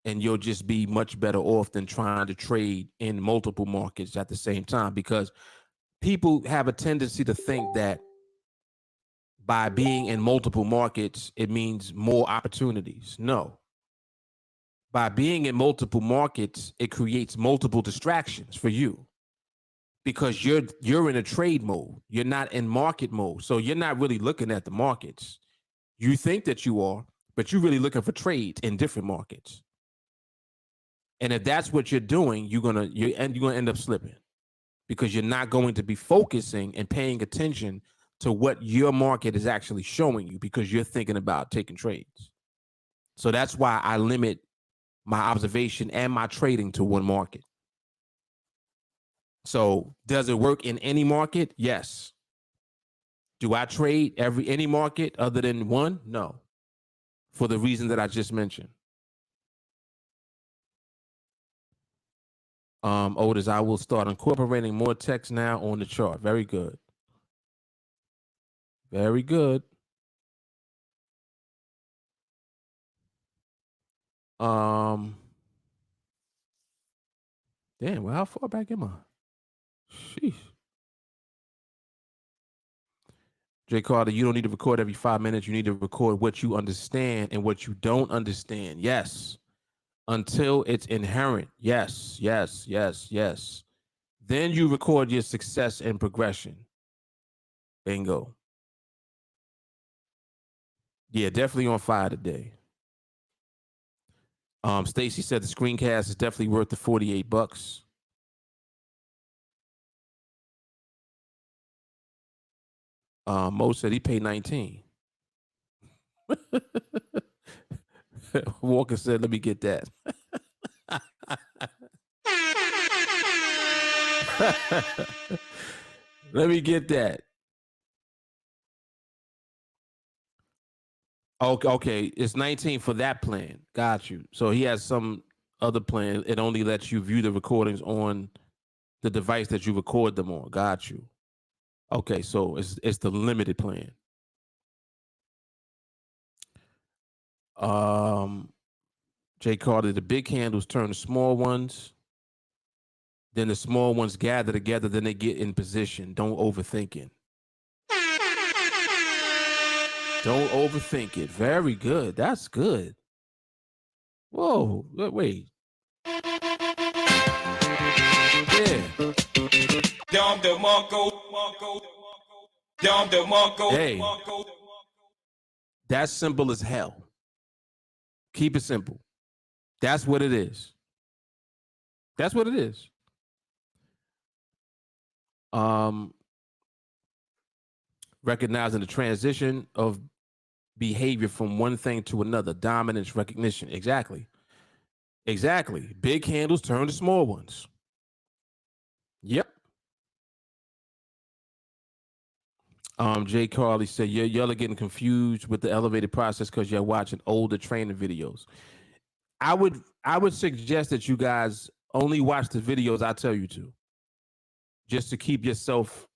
A: and you'll just be much better off than trying to trade in multiple markets at the same time, because people have a tendency to think that by being in multiple markets, it means more opportunities. No. By being in multiple markets, it creates multiple distractions for you, because you're in a trade mode. You're not in market mode. So you're not really looking at the markets. You think that you are, but you're really looking for trades in different markets. And if that's what you're doing, you're gonna end up slipping, because you're not going to be focusing and paying attention to what your market is actually showing you, because you're thinking about taking trades. So that's why I limit my observation and my trading to one market. So does it work in any market? Yes. Do I trade any market other than one? No. For the reason that I just mentioned. Otis, I will start incorporating more text now on the chart. Very good. Very good. Damn, well, how far back am I? Sheesh. Jay Carter, you don't need to record every 5 minutes. You need to record what you understand and what you don't understand. Yes. Until it's inherent. Yes, yes, yes, yes. Then you record your success and progression. Bingo. Yeah, definitely on fire today. Stacy said the screencast is definitely worth the $48. Mo said he paid 19. Walker said, let me get that. Let me get that. Okay, it's 19 for that plan. Got you. So he has some other plan. It only lets you view the recordings on the device that you record them on. Got you. Okay, so it's the limited plan. Jay Carter, the big candles turn to small ones. Then the small ones gather together. Then they get in position. Don't overthink it. Don't overthink it. Very good. That's good. Whoa. Wait. Yeah. Hey. That's simple as hell. Keep it simple. That's what it is. That's what it is. Recognizing the transition of behavior from one thing to another, dominance recognition. Exactly. Big candles turn to small ones. Yep. Jay Carly said, y'all are getting confused with the elevated process because you're watching older training videos. I would suggest that you guys only watch the videos I tell you to, just to keep yourself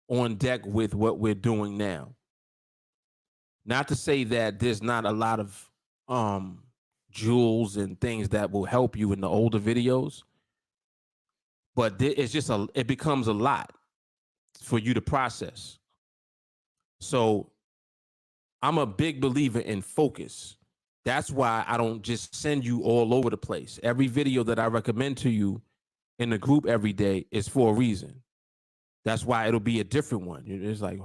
A: on deck with what we're doing now. Not to say that there's not a lot of jewels and things that will help you in the older videos, but it's just it becomes a lot for you to process. So I'm a big believer in focus. That's why I don't just send you all over the place. Every video that I recommend to you in the group every day is for a reason. That's why it'll be a different one. It's like,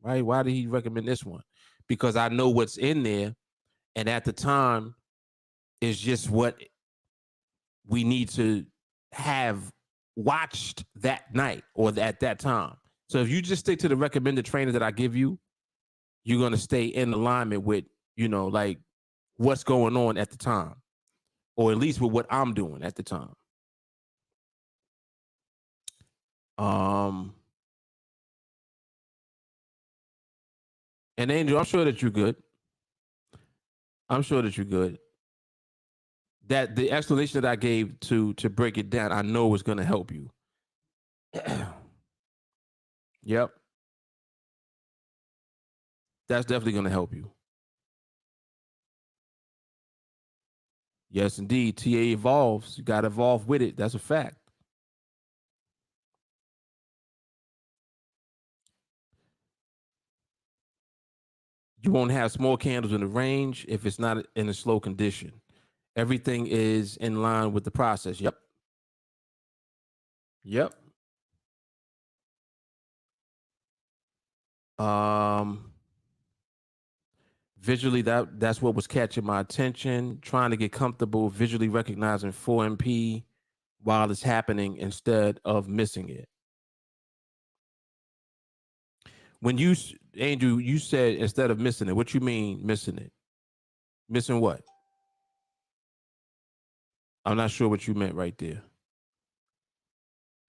A: right? Why did he recommend this one? Because I know what's in there, and at the time, it's just what we need to have watched that night or at that time. So if you just stick to the recommended trainer that I give you, you're going to stay in alignment with, like what's going on at the time, or at least with what I'm doing at the time. And Angel, I'm sure that you're good. I'm sure that you're good. That the explanation that I gave to break it down, I know is going to help you. Yep. That's definitely going to help you. Yes, indeed. TA evolves. You got to evolve with it. That's a fact. You won't have small candles in the range if it's not in a slow condition. Everything is in line with the process. Yep. Yep. Um, visually, that's what was catching my attention. Trying to get comfortable visually recognizing 4MP while it's happening instead of missing it. When you, Andrew, you said instead of missing it, what you mean missing it? Missing what? I'm not sure what you meant right there.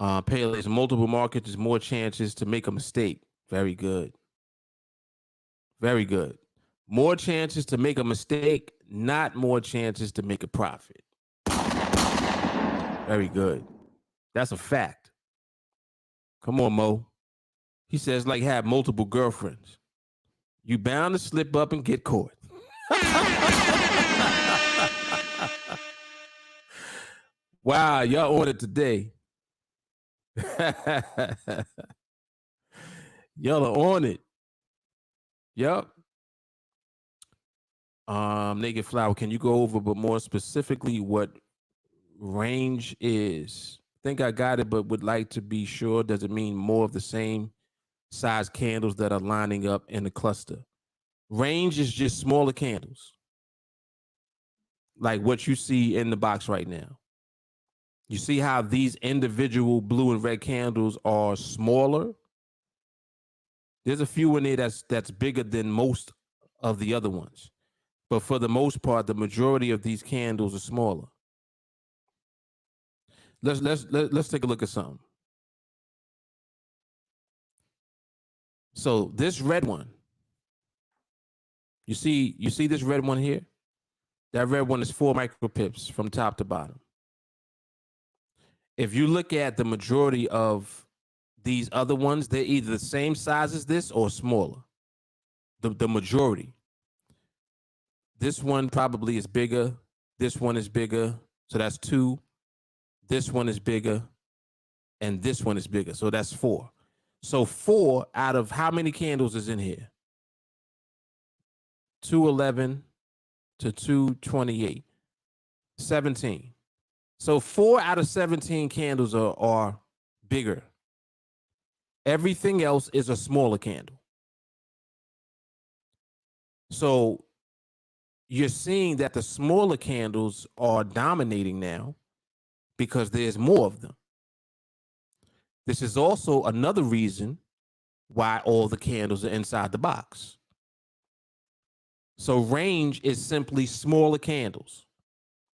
A: Paylays, multiple markets, there's more chances to make a mistake. Very good. Very good. More chances to make a mistake, not more chances to make a profit. Very good. That's a fact. Come on, Mo. He says, like, have multiple girlfriends. You bound to slip up and get caught. Wow, y'all on it today. Y'all are on it. Yep. Naked Flower, can you go over, but more specifically, what range is? I think I got it, but would like to be sure. Does it mean more of the same size candles that are lining up in the cluster? Range is just smaller candles, like what you see in the box right now. You see how these individual blue and red candles are smaller? There's a few in there that's bigger than most of the other ones. But for the most part, the majority of these candles are smaller. Let's take a look at something. So this red one, you see this red one here? That red one is 4 micropips from top to bottom. If you look at the majority of these other ones, they're either the same size as this or smaller. The majority. This one probably is bigger. This one is bigger. So that's 2. This one is bigger. And this one is bigger. So that's 4. So 4 out of how many candles is in here? 211 to 228. 17. So 4 out of 17 candles are bigger. Everything else is a smaller candle. So you're seeing that the smaller candles are dominating now because there's more of them. This is also another reason why all the candles are inside the box. So range is simply smaller candles.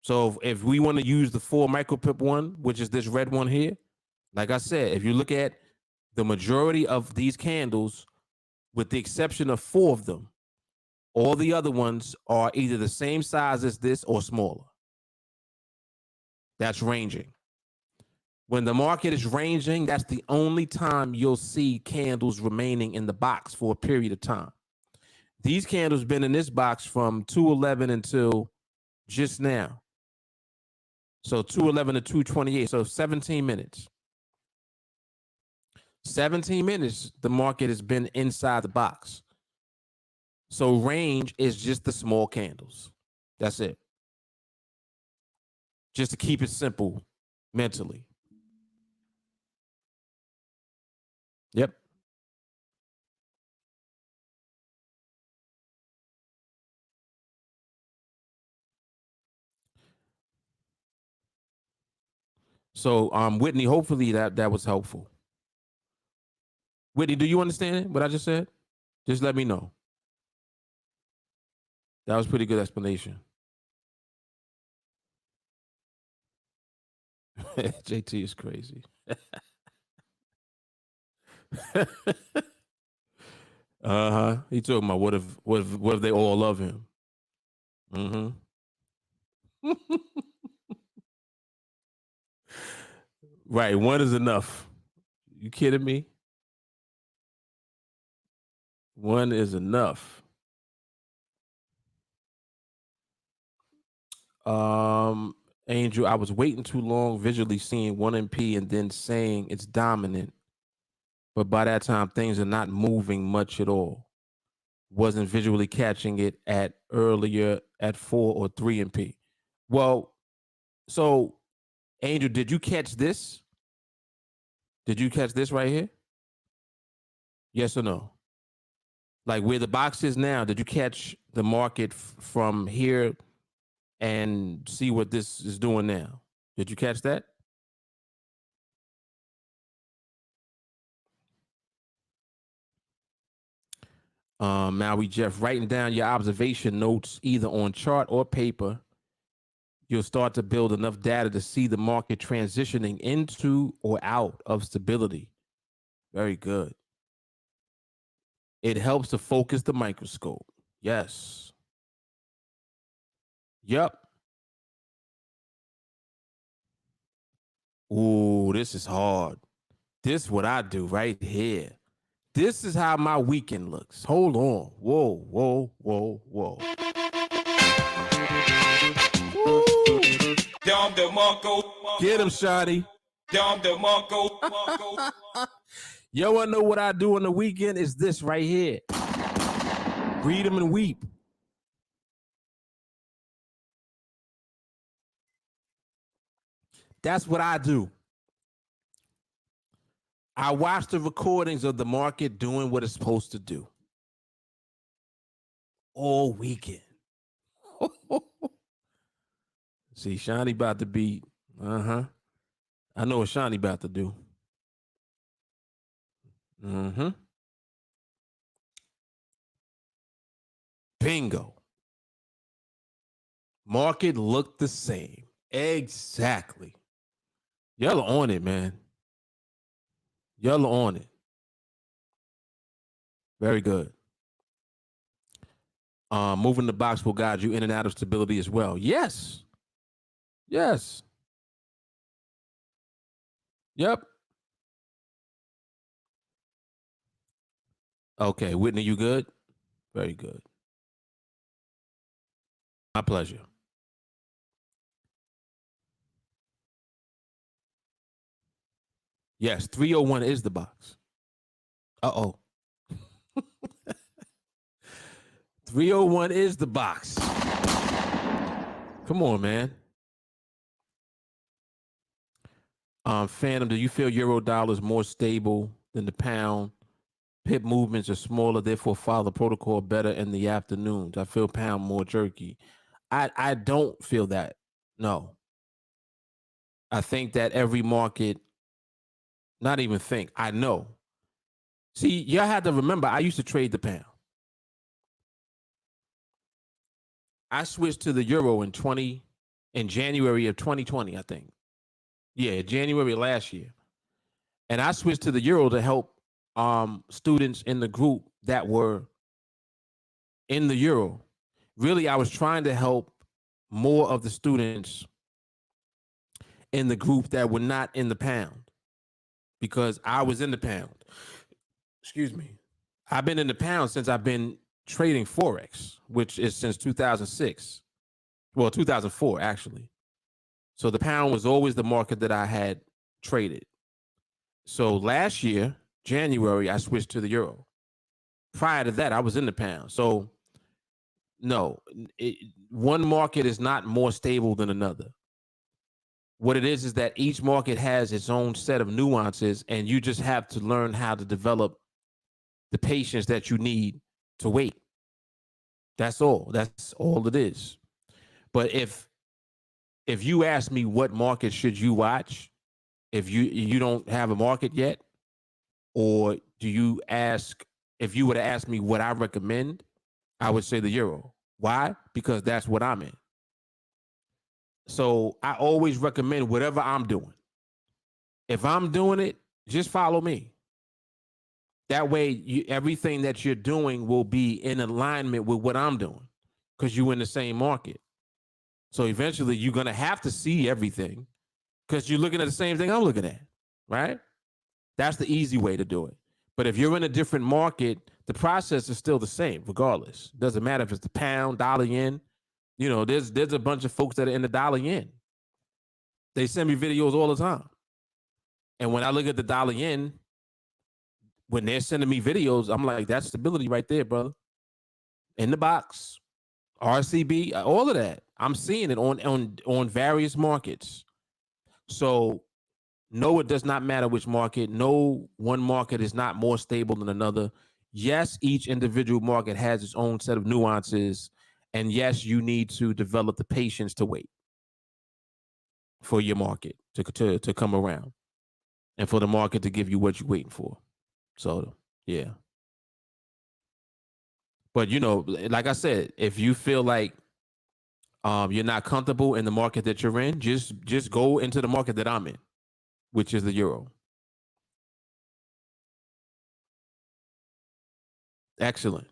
A: So if we want to use the 4 micropip one, which is this red one here, like I said, if you look at the majority of these candles, with the exception of 4 of them, all the other ones are either the same size as this or smaller. That's ranging. When the market is ranging, that's the only time you'll see candles remaining in the box for a period of time. These candles been in this box from 211 until just now. So 211 to 228, so 17 minutes. 17 minutes, the market has been inside the box. So range is just the small candles. That's it. Just to keep it simple mentally. Yep. So Whitney, hopefully that was helpful. Whitney, do you understand what I just said? Just let me know. That was a pretty good explanation. JT is crazy. Uh-huh. He talking about what if they all love him? Mm-hmm. Right. One is enough. You kidding me? One is enough. Um, Angel, I was waiting too long visually seeing 1MP and then saying it's dominant. But by that time, things are not moving much at all. Wasn't visually catching it at earlier at 4 or 3MP. Well, so Angel, did you catch this? Did you catch this right here? Yes or no? Like where the box is now, did you catch the market from here and see what this is doing now? Did you catch that? Maui Jeff, writing down your observation notes either on chart or paper, you'll start to build enough data to see the market transitioning into or out of stability. Very good. It helps to focus the microscope. Yes. Yep. Ooh, this is hard. This is what I do right here. This is how my weekend looks. Hold on. Whoa, whoa, whoa, whoa. Get him, Shotty. Yo, wanna know what I do on the weekend? Is this right here. Read them and weep. That's what I do. I watch the recordings of the market doing what it's supposed to do all weekend. See, Shawnee about to be, I know what Shawnee about to do. Mm-hmm. Bingo. Market looked the same. Exactly. Y'all are on it, man. Y'all are on it. Very good. Moving the box will guide you in and out of stability as well. Yes. Yes. Yep. Okay, Whitney, you good? Very good. My pleasure. Yes, 301 is the box. Uh-oh. 301 is the box. Come on, man. Phantom, do you feel euro dollar is more stable than the pound? Pip movements are smaller, therefore follow the protocol better in the afternoons. I feel pound more jerky. I don't feel that. No. I think that every market, not even think, I know. See, y'all have to remember, I used to trade the pound. I switched to the euro in January of 2020, I think. Yeah, January last year. And I switched to the euro to help students in the group that were in the euro. Really, I was trying to help more of the students in the group that were not in the pound because I was in the pound. Excuse me. I've been in the pound since I've been trading Forex, which is since 2006. Well, 2004, actually. So the pound was always the market that I had traded. So last year, January, I switched to the euro. Prior to that, I was in the pound. So no, one market is not more stable than another. What it is that each market has its own set of nuances, and you just have to learn how to develop the patience that you need to wait. That's all. That's all it is. But if you ask me what market should you watch, if you don't have a market yet, or do you ask if you were to ask me what I recommend, I would say the euro. Why? Because that's what I'm in. So I always recommend whatever I'm doing. If I'm doing it, just follow me. That way, everything that you're doing will be in alignment with what I'm doing. because you're in the same market. So eventually you're going to have to see everything because you're looking at the same thing I'm looking at, right? That's the easy way to do it. But if you're in a different market, the process is still the same, regardless. Doesn't matter if it's the pound, dollar, yen. You know, there's a bunch of folks that are in the dollar yen. They send me videos all the time. And when I look at the dollar yen, when they're sending me videos, I'm like, that's stability right there, brother. In the box, RCB, all of that. I'm seeing it on various markets. So no, it does not matter which market. No one market is not more stable than another. Yes, each individual market has its own set of nuances. And yes, you need to develop the patience to wait for your market to come around and for the market to give you what you're waiting for. So, yeah. But, you know, like I said, if you feel like you're not comfortable in the market that you're in, just go into the market that I'm in, which is the euro. Excellent.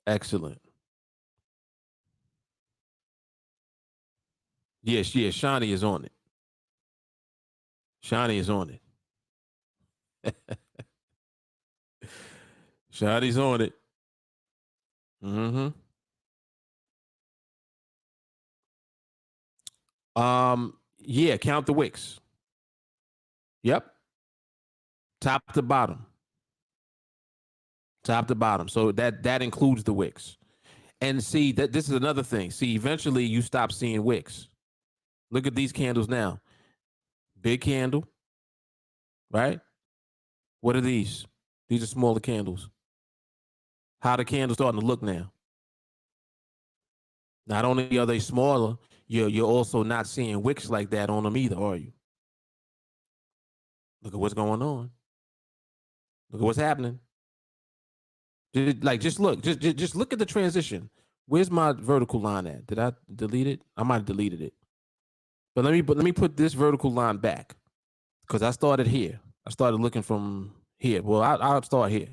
A: Excellent. Yes, yes, Shawnee is on it. Shawnee is on it. Shawnee's on it. Mm-hmm. Yeah, count the wicks. Yep. Top to bottom. Top to bottom. So that includes the wicks. And see that this is another thing. See, eventually you stop seeing wicks. Look at these candles now. Big candle, right? What are these? These are smaller candles. How the candles starting to look now? Not only are they smaller, you're also not seeing wicks like that on them either, are you? Look at what's going on. Look at what's happening. Like just look, just look at the transition. Where's my vertical line at? Did I delete it? I might have deleted it. But let me put this vertical line back because I started here. I started looking from here. Well, I'll start here.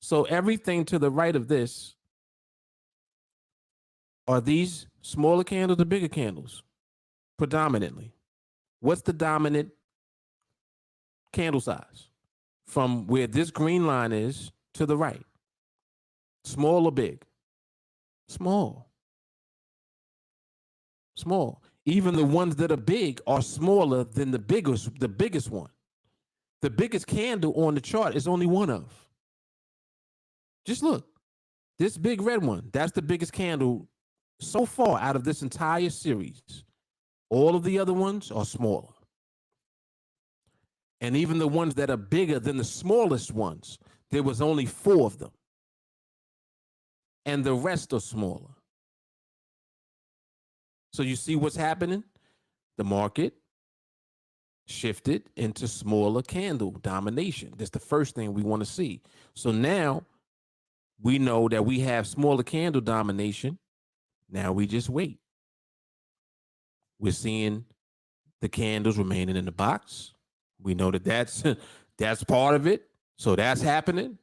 A: So everything to the right of this are these smaller candles or bigger candles, predominantly. What's the dominant candle size from where this green line is to the right? Small or big? Small. Small. Even the ones that are big are smaller than the biggest one. The biggest candle on the chart is only one of. Just look. This big red one, that's the biggest candle so far out of this entire series. All of the other ones are smaller. And even the ones that are bigger than the smallest ones, there was only 4 of them. And the rest are smaller. So you see what's happening? The market shifted into smaller candle domination. That's the first thing we want to see. So now we know that we have smaller candle domination. Now we just wait. We're seeing the candles remaining in the box. We know that that's part of it. So that's happening.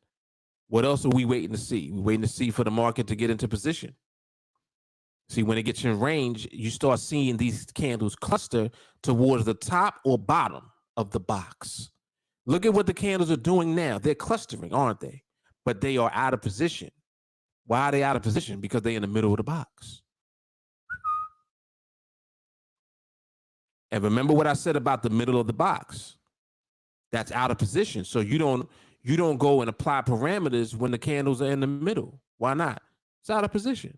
A: What else are we waiting to see? We're waiting to see for the market to get into position. See, when it gets in range, you start seeing these candles cluster towards the top or bottom of the box. Look at what the candles are doing now. They're clustering, aren't they? But they are out of position. Why are they out of position? Because they're in the middle of the box. And remember what I said about the middle of the box. That's out of position. So you don't go and apply parameters when the candles are in the middle. Why not? It's out of position.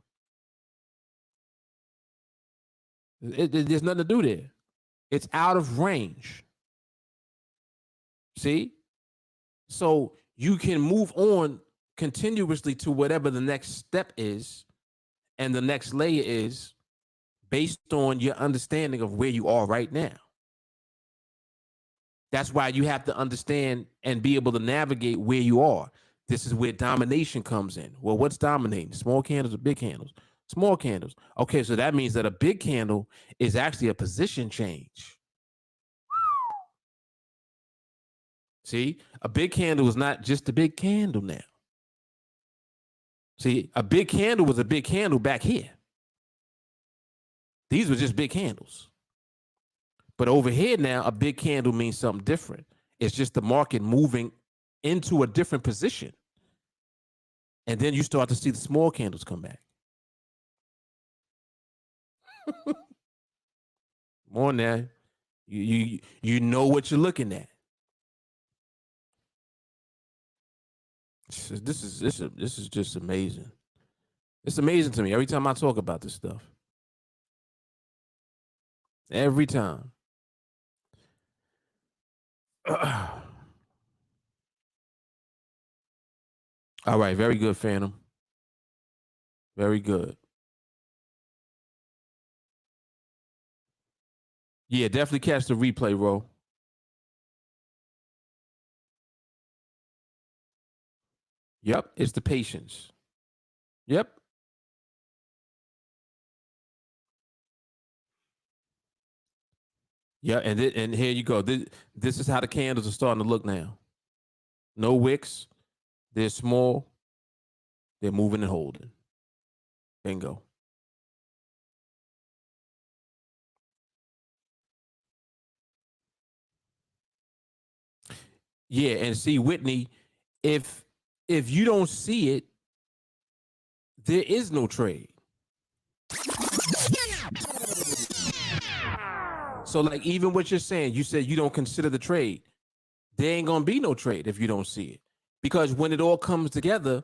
A: There's nothing to do there. It's out of range. See? So you can move on continuously to whatever the next step is and the next layer is based on your understanding of where you are right now. That's why you have to understand and be able to navigate where you are. This is where domination comes in. Well, what's dominating? Small candles or big candles? Small candles. Okay, so that means that a big candle is actually a position change. See, a big candle is not just a big candle now. See, a big candle was a big candle back here. These were just big candles. But over here now, a big candle means something different. It's just the market moving into a different position. And then you start to see the small candles come back. More now. You know what you're looking at. This is just amazing. It's amazing to me every time I talk about this stuff. Every time. All right, very good, Phantom. Very good. Yeah, definitely catch the replay, bro. Yep, it's the patience. Yep. Yeah, and here you go. This is how the candles are starting to look now. No wicks. They're small. They're moving and holding. Bingo. Yeah, and see, Whitney, if you don't see it, there is no trade. So, like, even what you're saying, you said you don't consider the trade. There ain't gonna be no trade if you don't see it, because when it all comes together,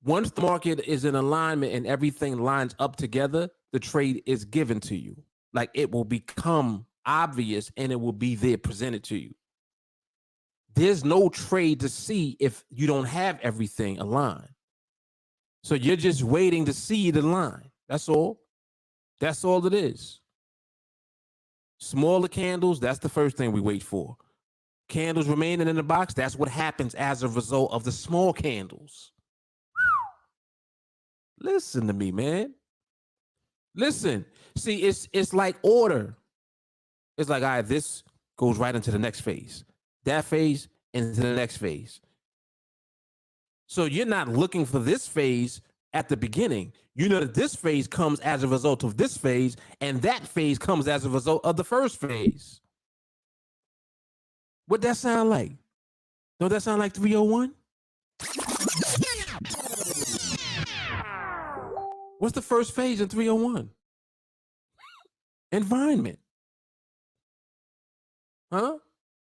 A: once the market is in alignment and everything lines up together, the trade is given to you. Like, it will become obvious and it will be there presented to you. There's no trade to see if you don't have everything aligned. So you're just waiting to see the line. That's all. That's all it is. Smaller candles, that's the first thing we wait for. Candles remaining in the box, that's what happens as a result of the small candles. Listen to me, man. Listen. See, it's like order. It's like, all right, this goes right into the next phase. That phase into the next phase. So you're not looking for this phase at the beginning. You know that this phase comes as a result of this phase, and that phase comes as a result of the first phase. What that sound like? Don't that sound like 301? What's the first phase in 301? Environment. Huh?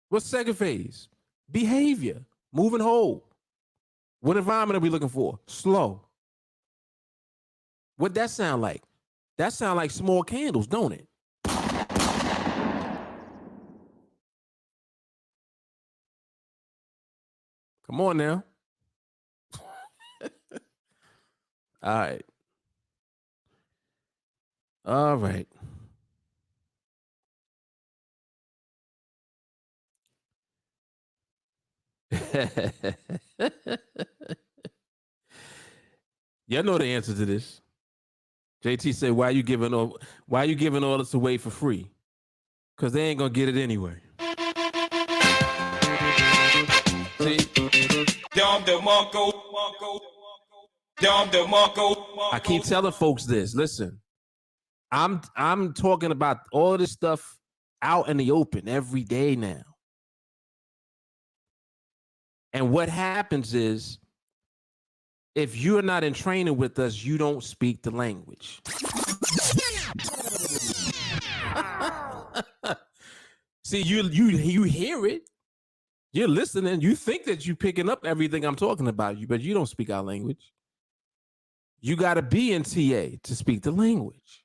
A: What's the second phase? Behavior. Move and hold. What environment are we looking for? Slow. What that sound like? That sound like small candles, don't it? Come on now. All right. All right. Y'all know the answer to this. JT said, why you giving all this away for free? Because they ain't gonna get it anyway. See? I keep telling folks this. Listen, I'm talking about all this stuff out in the open every day now. And what happens is, if you're not in training with us, you don't speak the language. See, you hear it, you're listening, you think that you're picking up everything I'm talking about, but you don't speak our language. You got to be in TA to speak the language.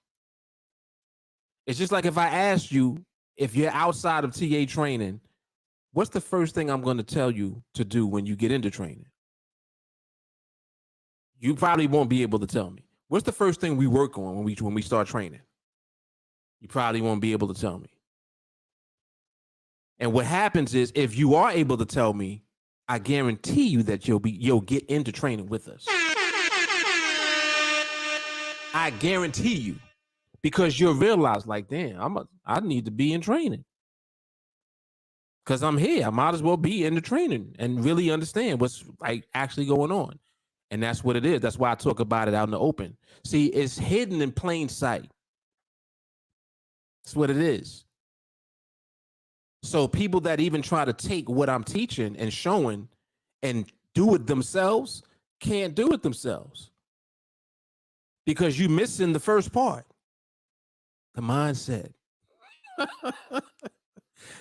A: It's just like if I asked you, if you're outside of TA training, what's the first thing I'm going to tell you to do when you get into training? You probably won't be able to tell me. What's the first thing we work on when we start training? You probably won't be able to tell me. And what happens is, if you are able to tell me, I guarantee you that you'll get into training with us. I guarantee you, because you'll realize, like, damn, I need to be in training. Because I'm here. I might as well be in the training and really understand what's like actually going on. And that's what it is. That's why I talk about it out in the open. See, it's hidden in plain sight. That's what it is. So people that even try to take what I'm teaching and showing and do it themselves can't do it themselves, because you're missing the first part, the mindset.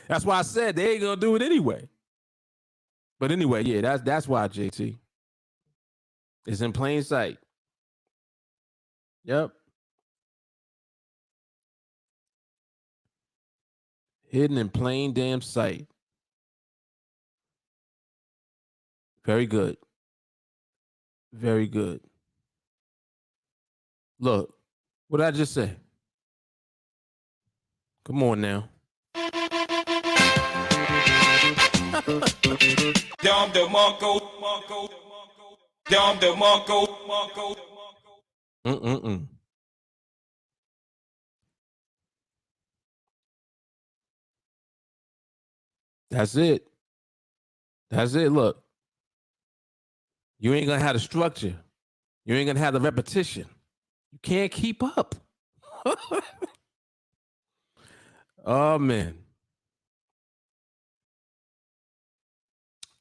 A: That's why I said they ain't gonna do it anyway. But anyway, yeah, that's why, JT. It's in plain sight. Yep. Hidden in plain damn sight. Very good. Very good. Look, what did I just say? Come on now. Dom de Monco. Dom de Monco. That's it. That's it. Look, you ain't gonna have the structure. You ain't gonna have the repetition. You can't keep up. Oh man.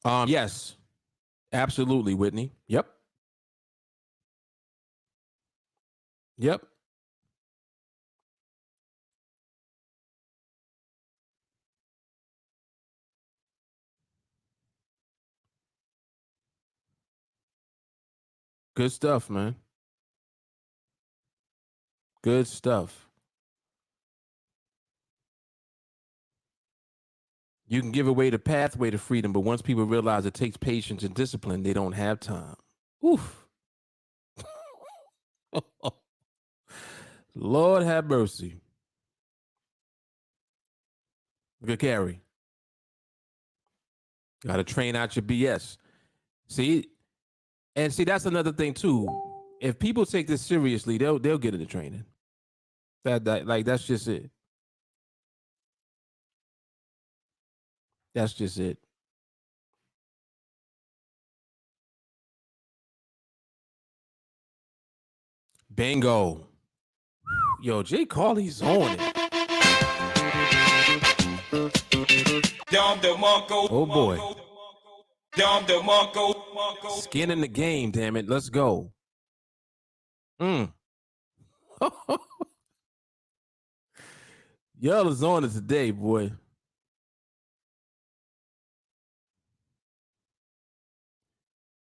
A: Yes, absolutely, Whitney. Yep. Yep. Good stuff, man. Good stuff. You can give away the pathway to freedom, but once people realize it takes patience and discipline, they don't have time. Oof. Lord have mercy. Good carry. Got to train out your BS. See, and see, that's another thing too. If people take this seriously, they'll get into training. That like that's just it. That's just it. Bingo. Yo, Jay Carly's on it. Oh boy. Skin in the game, damn it. Let's go. Y'all is on it today, boy.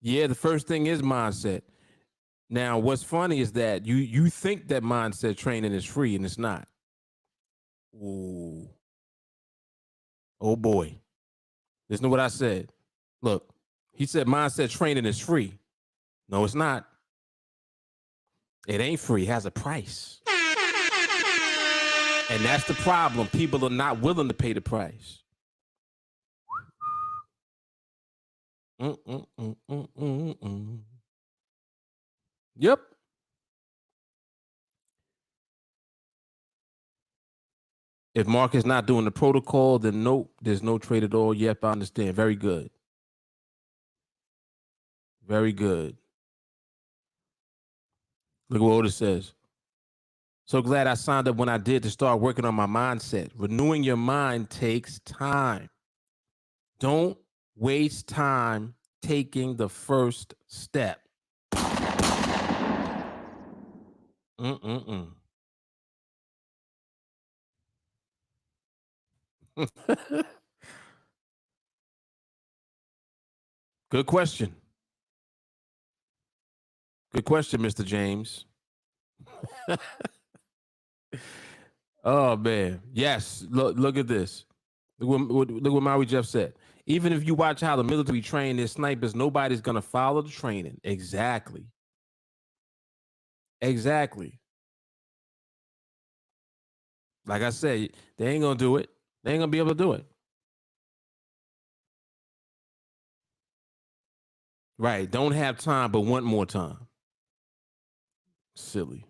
A: Yeah, the first thing is mindset. Now, what's funny is that you think that mindset training is free, and it's not. Ooh. Oh boy. Listen to what I said. Look, he said mindset training is free. No, it's not. It ain't free. It has a price. And that's the problem. People are not willing to pay the price. Yep. If Mark is not doing the protocol, then nope, there's no trade at all. Yep, I understand. Very good. Very good. Look what Otis says. So glad I signed up when I did to start working on my mindset. Renewing your mind takes time. Don't waste time taking the first step. Good question. Good question, Mr. James. Oh man, yes. Look at this. Look what Maui Jeff said. Even if you watch how the military train their snipers, nobody's gonna follow the training. Exactly. Exactly. Like I said, they ain't gonna do it. They ain't gonna be able to do it. Right. Don't have time, but want more time. Silly.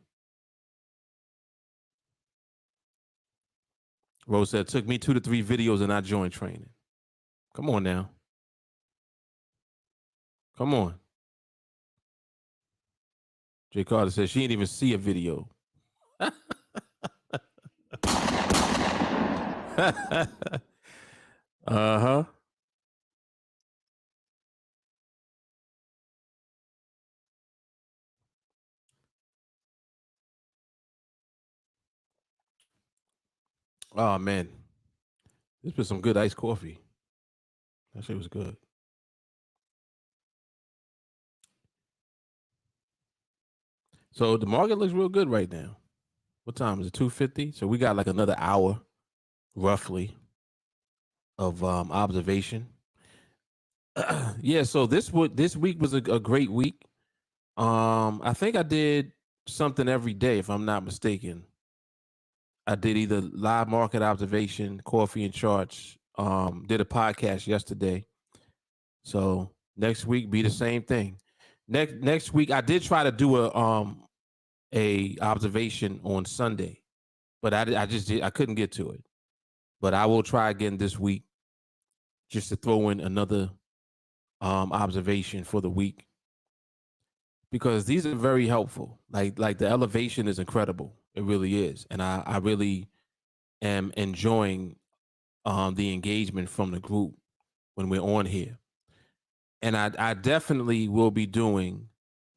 A: Rose said, took me 2 to 3 videos and I joined training. Come on now. Come on. Jay Carter says she didn't even see a video. Uh-huh. Oh man. This was some good iced coffee. That shit was good. So the market looks real good right now. What time is it? 2:50. So we got like another hour, roughly, of observation. Yeah. So this week was a great week. I think I did something every day, if I'm not mistaken. I did either live market observation, coffee and charts. Did a podcast yesterday. So next week be the same thing. Next week I did try to do a observation on Sunday, but I couldn't get to it. But I will try again this week just to throw in another observation for the week because these are very helpful. Like the elevation is incredible. It really is, and I really am enjoying the engagement from the group when we're on here. And I definitely will be doing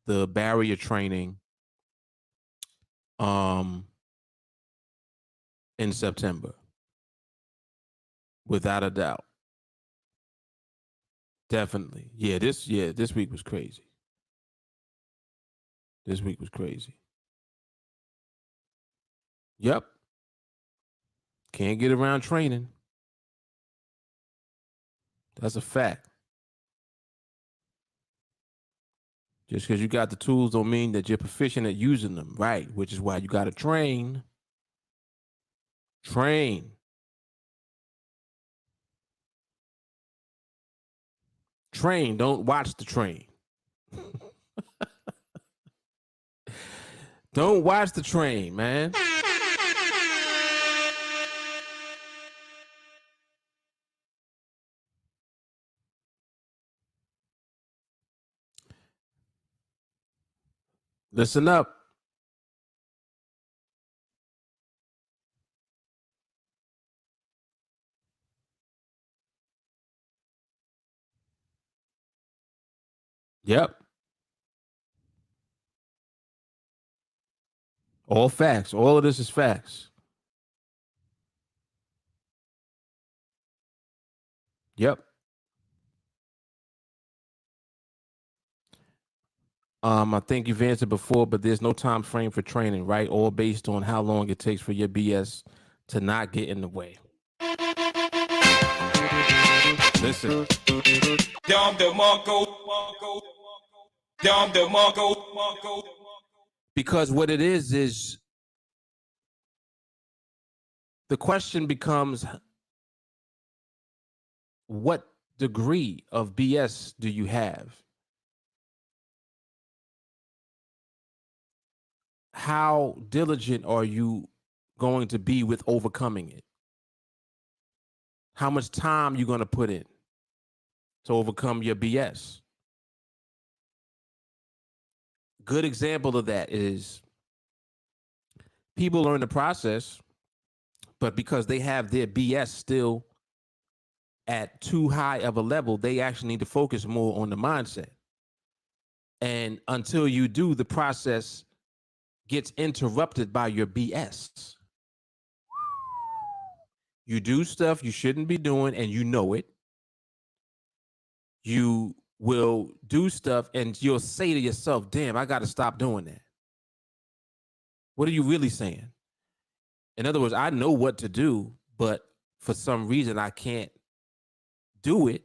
A: the barrier training um in September, without a doubt. Definitely. This week was crazy. This week was crazy. Yep. Can't get around training. That's a fact. Just because you got the tools don't mean that you're proficient at using them, right? Which is why you got to train. Train. Train. Don't watch the train. Don't watch the train, man. Listen up. Yep. All facts. All of this is facts. Yep. I think you've answered before, but there's no time frame for training, right? All based on how long it takes for your BS to not get in the way. Listen. Because what it is the question becomes, what degree of BS do you have? How diligent are you going to be with overcoming it? How much time you going to put in to overcome your BS? Good example of that is people learn the process, but because they have their BS still at too high of a level, they actually need to focus more on the mindset. And until you do, the process gets interrupted by your BS. You do stuff you shouldn't be doing and you know it. You will do stuff and you'll say to yourself, damn, I got to stop doing that. What are you really saying? In other words, I know what to do, but for some reason I can't do it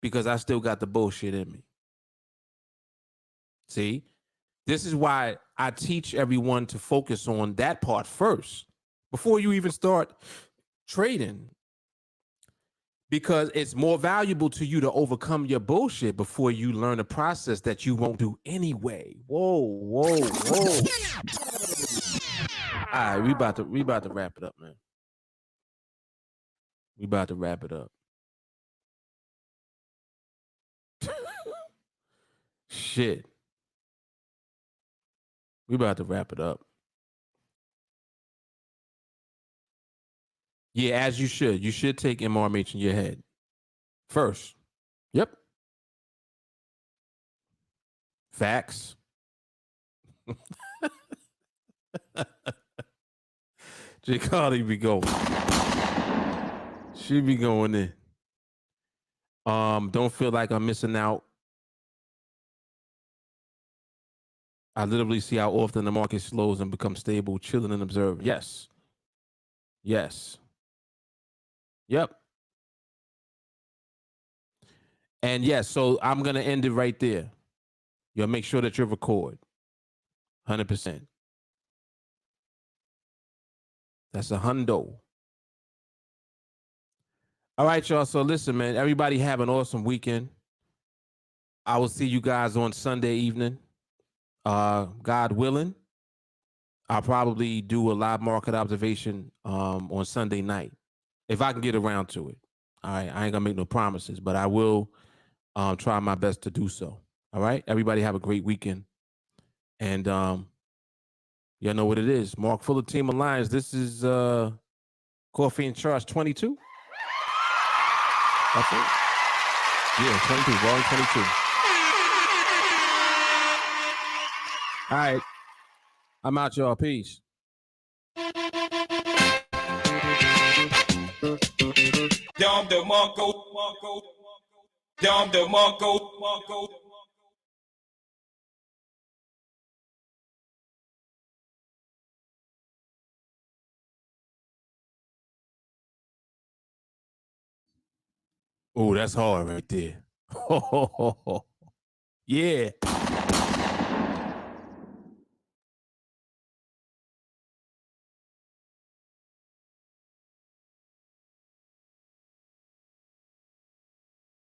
A: because I still got the bullshit in me. See, this is why I teach everyone to focus on that part first before you even start trading, because it's more valuable to you to overcome your bullshit before you learn a process that you won't do anyway. Whoa, whoa, whoa. All right, we about to wrap it up, man. We about to wrap it up. Shit. We about to wrap it up. Yeah, as you should. You should take MRMH in your head first. Yep. Facts. J. Carly be going. She be going in. Don't feel like I'm missing out. I literally see how often the market slows and becomes stable, chilling and observe. Yes. Yes. Yep. And yes, so I'm gonna end it right there. You'll make sure that you record. 100%. That's a hundo. All right, y'all. So listen, man, everybody have an awesome weekend. I will see you guys on Sunday evening. God willing, I'll probably do a live market observation on Sunday night if I can get around to it. All right, I ain't gonna make no promises, but I will try my best to do so. All right, everybody have a great weekend, and y'all know what it is. Mark Fuller, TeamAlliance. This is Coffee and Charge 22. That's it. Yeah, 22, volume 22. All right, I'm out, y'all. Peace. Dom de Marco. Dom de Marco. Oh, that's hard right there. Yeah.